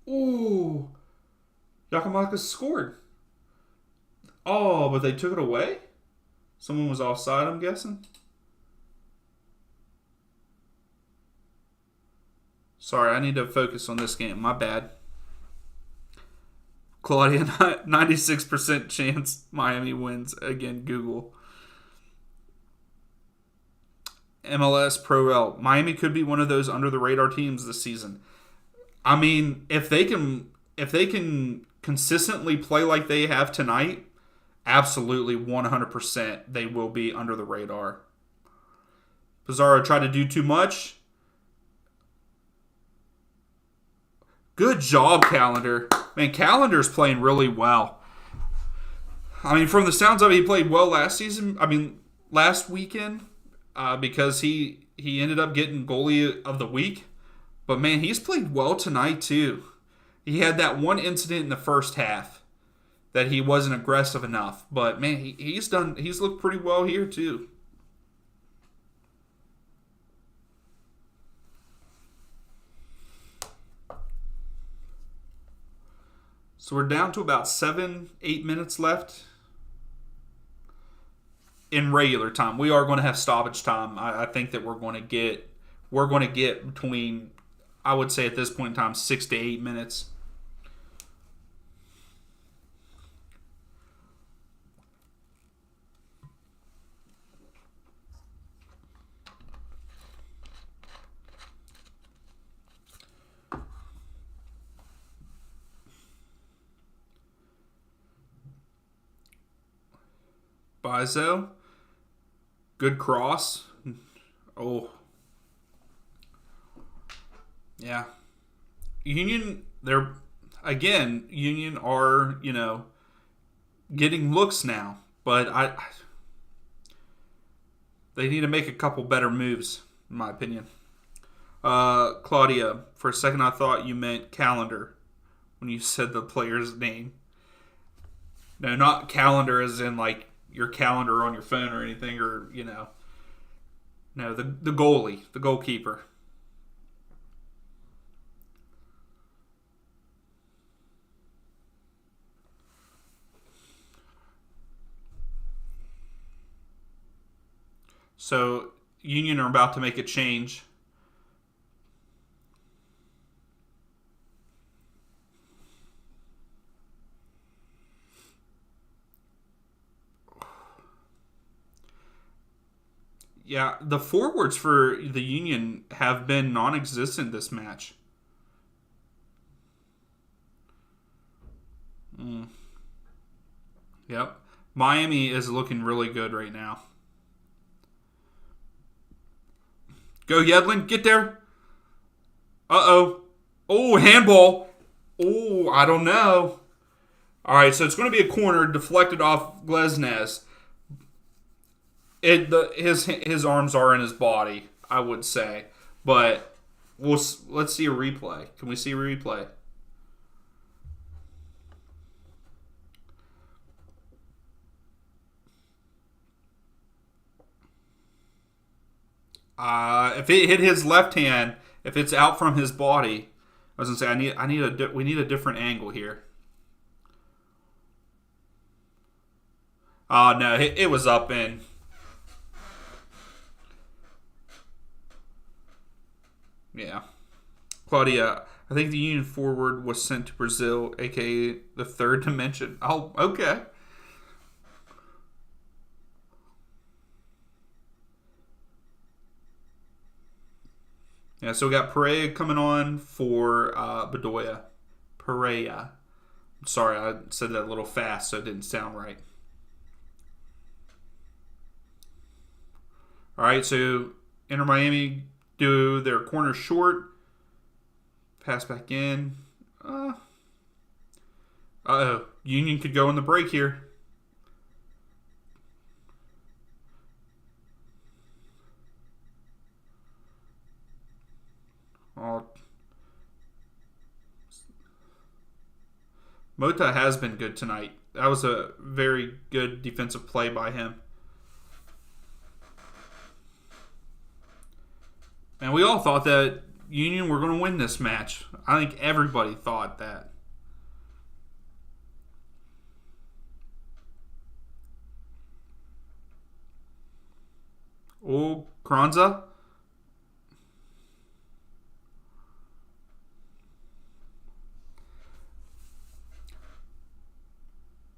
Ooh. Yakimakis scored. Oh, but they took it away? Someone was offside, I'm guessing? Sorry, I need to focus on this game. My bad. Claudia, 96% chance Miami wins. Again, Google. MLS Pro L. Miami could be one of those under the radar teams this season. I mean, if they can consistently play like they have tonight, absolutely 100% they will be under the radar. Pizarro tried to do too much. Good job, Calendar. Man, Calendar's playing really well. I mean, from the sounds of it, he played well last weekend, because he ended up getting goalie of the week. But man, he's played well tonight too. He had that one incident in the first half that he wasn't aggressive enough. But man, he's looked pretty well here too. So we're down to about 7-8 minutes left in regular time. We are going to have stoppage time. I think that we're going to get between, I would say at this point in time, 6 to 8 minutes. Bizo, good cross. Oh, yeah. Union are getting looks now, but they need to make a couple better moves, in my opinion. Claudia, for a second I thought you meant Calendar when you said the player's name. No, not calendar as in like your calendar on your phone or anything, or no, the goalie, the goalkeeper. So Union are about to make a change. Yeah, the forwards for the Union have been non-existent this match. Yep. Miami is looking really good right now. Go Yedlin, get there. Uh-oh. Oh, handball. Oh, I don't know. All right, so it's going to be a corner deflected off Glesnes. His arms are in his body, I would say, but let's see a replay. Can we see a replay? If it hit his left hand, if it's out from his body, I was gonna say we need a different angle here. No, it was up in. Yeah. Claudia, I think the Union forward was sent to Brazil, a.k.a. the third dimension. Oh, okay. Yeah, so we got Pereira coming on for Bedoya. Pereira. I'm sorry, I said that a little fast, so it didn't sound right. All right, so Inter Miami do their corner short. Pass back in. Uh-oh. Union could go in the break here. Mota has been good tonight. That was a very good defensive play by him. And we all thought that Union were going to win this match. I think everybody thought that. Oh, Kranza.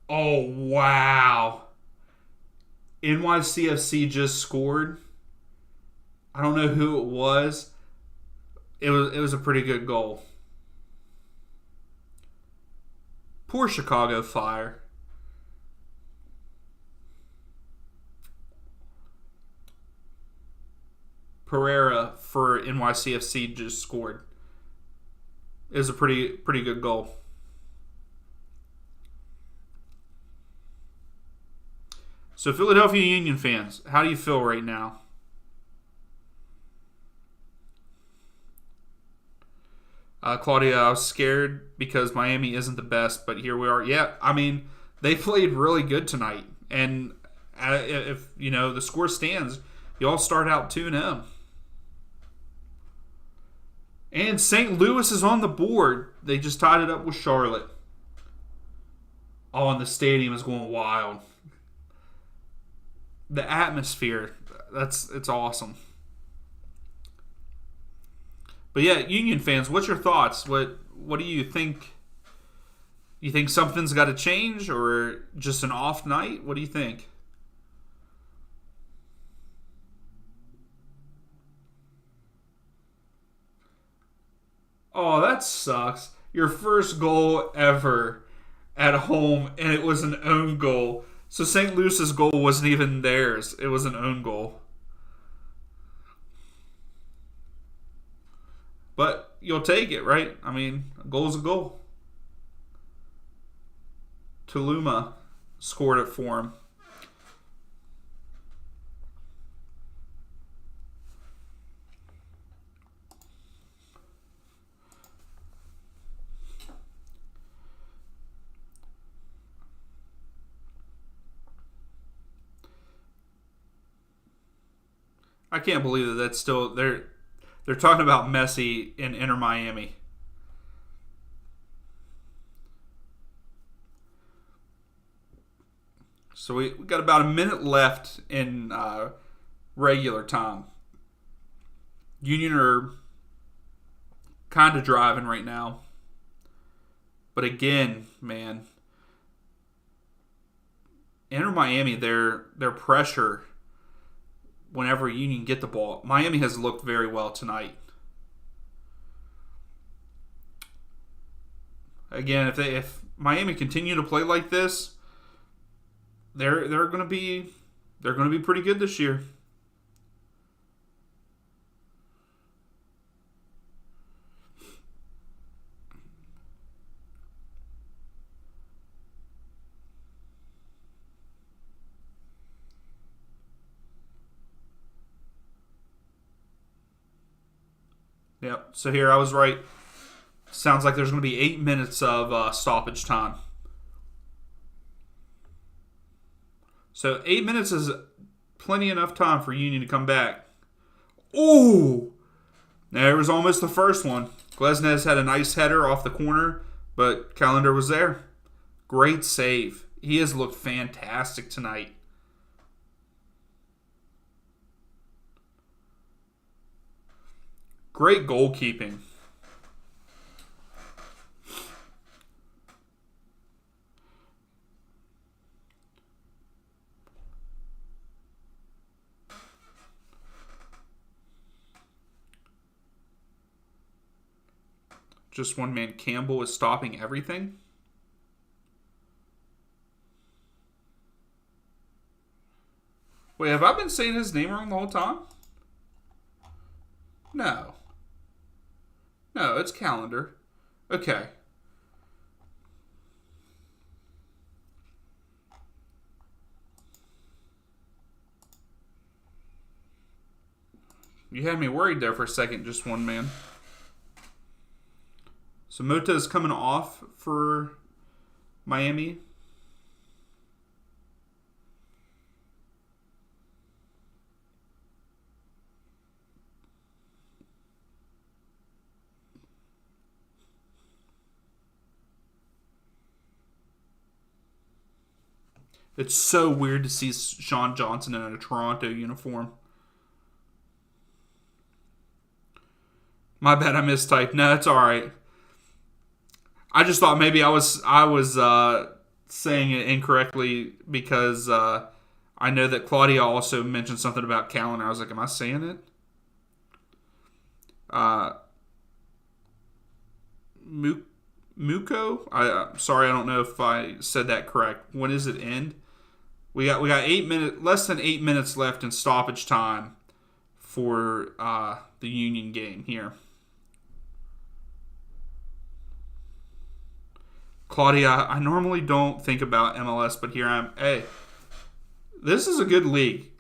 Oh, wow. NYCFC just scored. I don't know who it was. It was a pretty good goal. Poor Chicago Fire. Pereira for NYCFC just scored. It was a pretty good goal. So Philadelphia Union fans, how do you feel right now? Claudia, I was scared because Miami isn't the best, but here we are. Yeah, I mean, they played really good tonight. And if, the score stands, y'all start out 2-0. And St. Louis is on the board. They just tied it up with Charlotte. Oh, and the stadium is going wild. The atmosphere, it's awesome. But yeah, Union fans, what's your thoughts? What do you think? You think something's got to change, or just an off night? What do you think? Oh, that sucks. Your first goal ever at home, and it was an own goal. So St. Louis's goal wasn't even theirs. It was an own goal. But you'll take it, right? I mean, a goal's a goal. Tuluma scored it for him. I can't believe that's still they're talking about Messi in Inter Miami. So we got about a minute left in regular time. Union are kind of driving right now. But again, man, Inter Miami, their pressure whenever Union get the ball. Miami has looked very well tonight. Again, if Miami continue to play like this, they're going to be pretty good this year. Yep. So here I was right. Sounds like there's going to be 8 minutes of stoppage time. So 8 minutes is plenty enough time for Union to come back. Ooh! There was almost the first one. Glesnes had a nice header off the corner, but Callender was there. Great save. He has looked fantastic tonight. Great goalkeeping. Just one man. Campbell is stopping everything. Wait, have I been saying his name wrong the whole time? No. No, it's Calendar. Okay. You had me worried there for a second, just one man. So Mota is coming off for Miami. It's so weird to see Sean Johnson in a Toronto uniform. My bad, I mistyped. No, it's all right. I just thought maybe I was saying it incorrectly because I know that Claudia also mentioned something about Callan. I was like, am I saying it? Muko? Sorry, I don't know if I said that correct. When does it end? We got less than 8 minutes left in stoppage time for the Union game here. Claudia, I normally don't think about MLS, but here I am. Hey, this is a good league.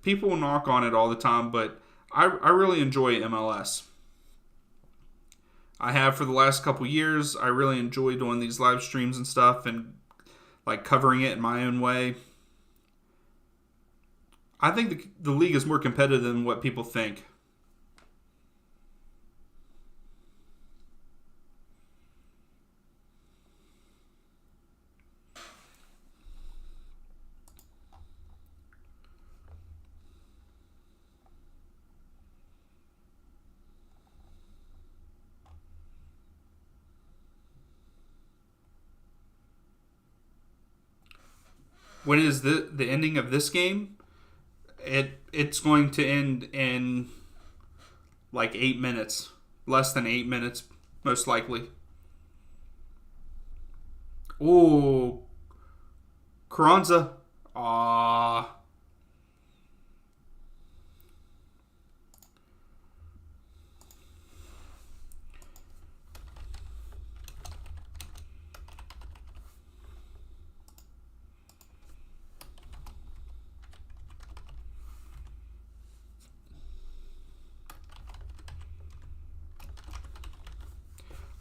People knock on it all the time, but I really enjoy MLS. I have for the last couple years. I really enjoy doing these live streams and stuff and like covering it in my own way. I think the league is more competitive than what people think. When is the ending of this game? It's going to end in like 8 minutes. Less than 8 minutes, most likely. Ooh. Carranza. Ah.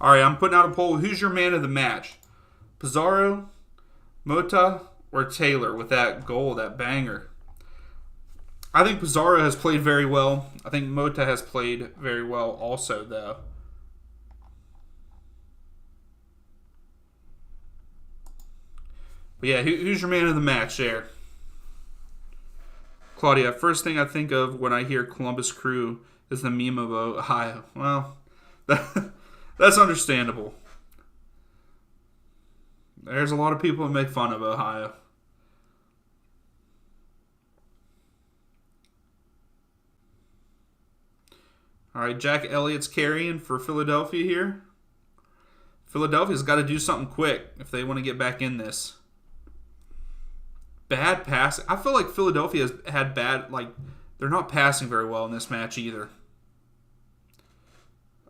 All right, I'm putting out a poll. Who's your man of the match? Pizarro, Mota, or Taylor with that goal, that banger? I think Pizarro has played very well. I think Mota has played very well also, though. But yeah, who's your man of the match there? Claudia, first thing I think of when I hear Columbus Crew is the meme of Ohio. Well, that's understandable. There's a lot of people that make fun of Ohio. All right, Jack Elliott's carrying for Philadelphia here. Philadelphia's got to do something quick if they want to get back in this. Bad pass. I feel like Philadelphia has had bad, they're not passing very well in this match either.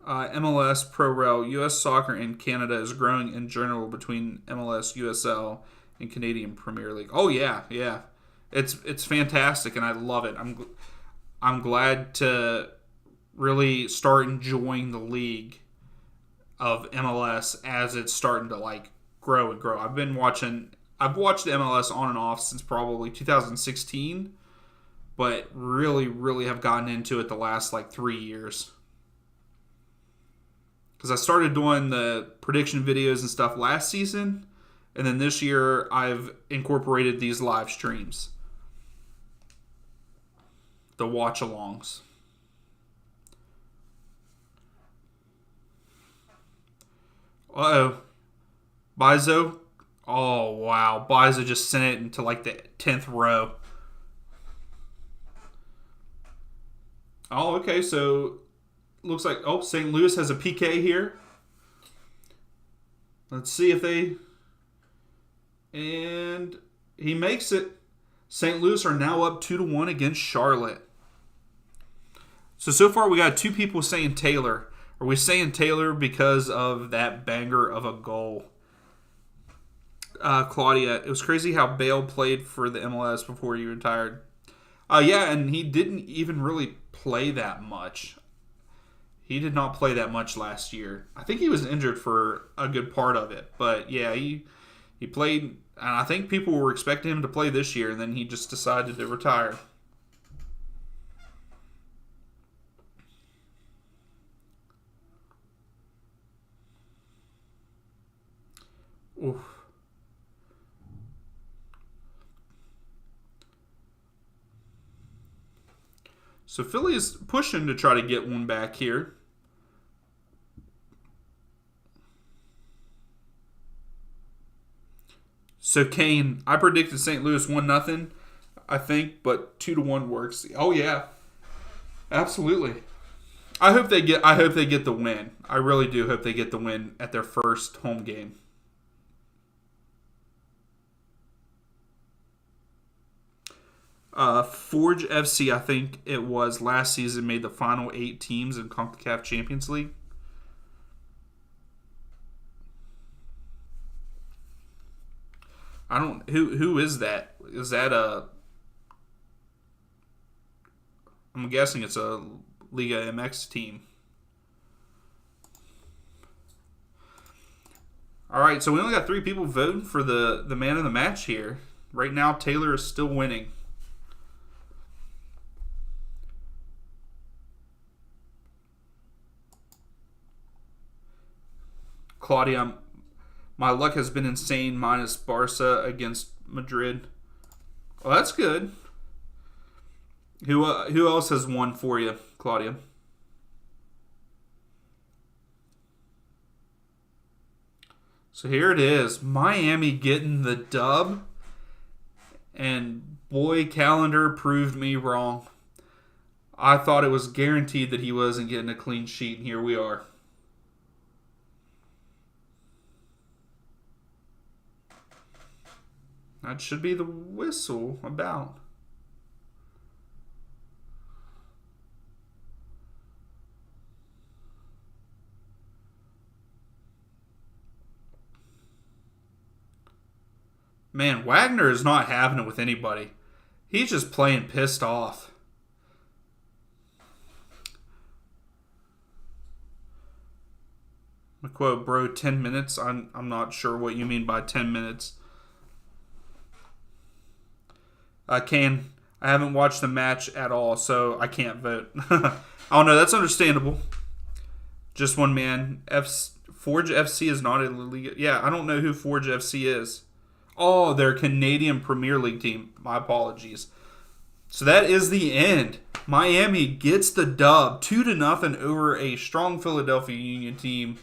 MLS, Pro Rel, U.S. Soccer, and Canada is growing in general between MLS, USL, and Canadian Premier League. Oh yeah. It's fantastic, and I love it. I'm glad to really start enjoying the league of MLS as it's starting to grow and grow. I've watched MLS on and off since probably 2016, but really have gotten into it the last 3 years. Because I started doing the prediction videos and stuff last season, and then this year I've incorporated these live streams. The Watchalongs. Uh-oh. Bizo. Oh, wow. Bizo just sent it into the 10th row. Oh, okay, so looks like, St. Louis has a PK here. Let's see if they... And he makes it. St. Louis are now up 2-1 against Charlotte. So far we got 2 people saying Taylor. Are we saying Taylor because of that banger of a goal? Claudia, it was crazy how Bale played for the MLS before he retired. Yeah, and he didn't even really play that much. He did not play that much last year. I think he was injured for a good part of it. But yeah, he played, and I think people were expecting him to play this year, and then he just decided to retire. Oof. So Philly is pushing to try to get one back here. So Kane, I predicted St. Louis 1-0, I think, but 2-1 works. Oh yeah, absolutely. I hope they get the win. I really do hope they get the win at their first home game. Forge FC, I think it was last season, made the final 8 teams in CONCACAF Champions League. I don't who is that? Is that I'm guessing it's a Liga MX team. All right, so we only got 3 people voting for the man of the match here. Right now, Taylor is still winning. Claudia, my luck has been insane minus Barca against Madrid. Well, that's good. Who else has won for you, Claudia? So here it is. Miami getting the dub. And boy, Calendar proved me wrong. I thought it was guaranteed that he wasn't getting a clean sheet, and here we are. That should be the whistle about. Man, Wagner is not having it with anybody. He's just playing pissed off. I quote, bro, 10 minutes? I'm not sure what you mean by 10 minutes. Kane, I haven't watched the match at all, so I can't vote. I don't know. That's understandable. Just one man. Forge FC is not a league. Yeah, I don't know who Forge FC is. Oh, they're a Canadian Premier League team. My apologies. So that is the end. Miami gets the dub, 2-0 over a strong Philadelphia Union team.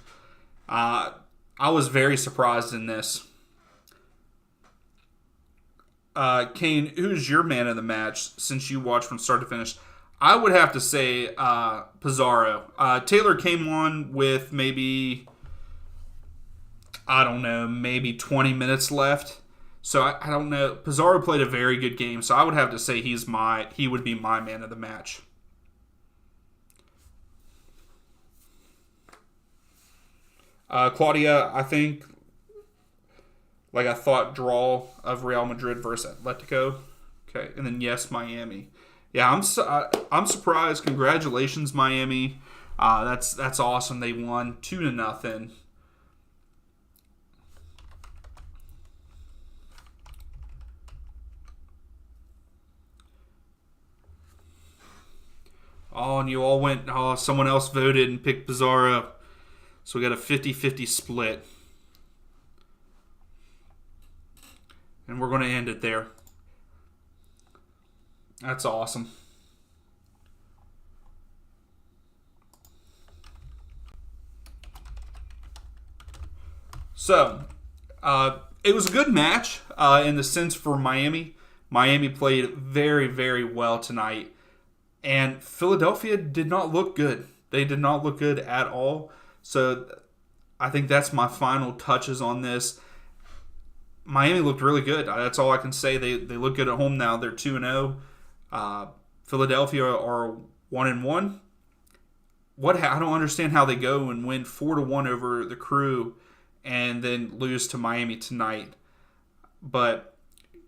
I was very surprised in this. Kane, who's your man of the match since you watched from start to finish? I would have to say Pizarro. Taylor came on with maybe 20 minutes left. So I don't know. Pizarro played a very good game, so I would have to say he would be my man of the match. Claudia, I think, like I thought, draw of Real Madrid versus Atletico. Okay, and then yes, Miami. Yeah, I'm surprised. Congratulations, Miami. That's awesome. They won 2-0. Oh, and you all went, someone else voted and picked Pizarro. So we got a 50-50 split. And we're going to end it there. That's awesome. So, it was a good match in the sense for Miami. Miami played very, very well tonight. And Philadelphia did not look good. They did not look good at all. So I think that's my final touches on this. Miami looked really good. That's all I can say. They look good at home now. They're 2-0. Philadelphia are 1-1. I don't understand how they go and win 4-1 over the Crew and then lose to Miami tonight. But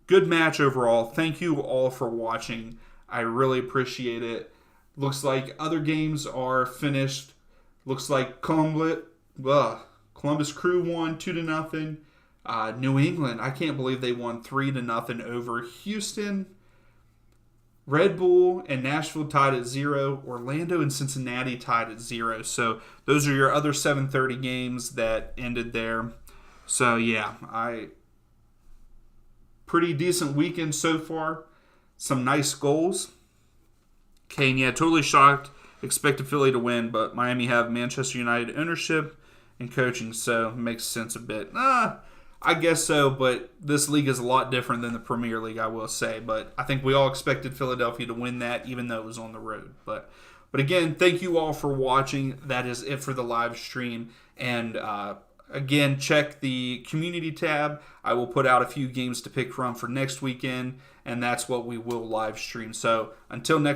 good match overall. Thank you all for watching. I really appreciate it. Looks like other games are finished. Looks like Columbus Crew won 2-0. New England, I can't believe they won 3-0 over Houston. Red Bull and Nashville tied at 0. Orlando and Cincinnati tied at 0. So those are your other 7:30 games that ended there. So yeah, pretty decent weekend so far. Some nice goals. Kane, yeah, totally shocked. Expected Philly to win, but Miami have Manchester United ownership and coaching, so it makes sense a bit. I guess so, but this league is a lot different than the Premier League, I will say. But I think we all expected Philadelphia to win that, even though it was on the road. But again, thank you all for watching. That is it for the live stream. And again, check the community tab. I will put out a few games to pick from for next weekend, and that's what we will live stream. So until next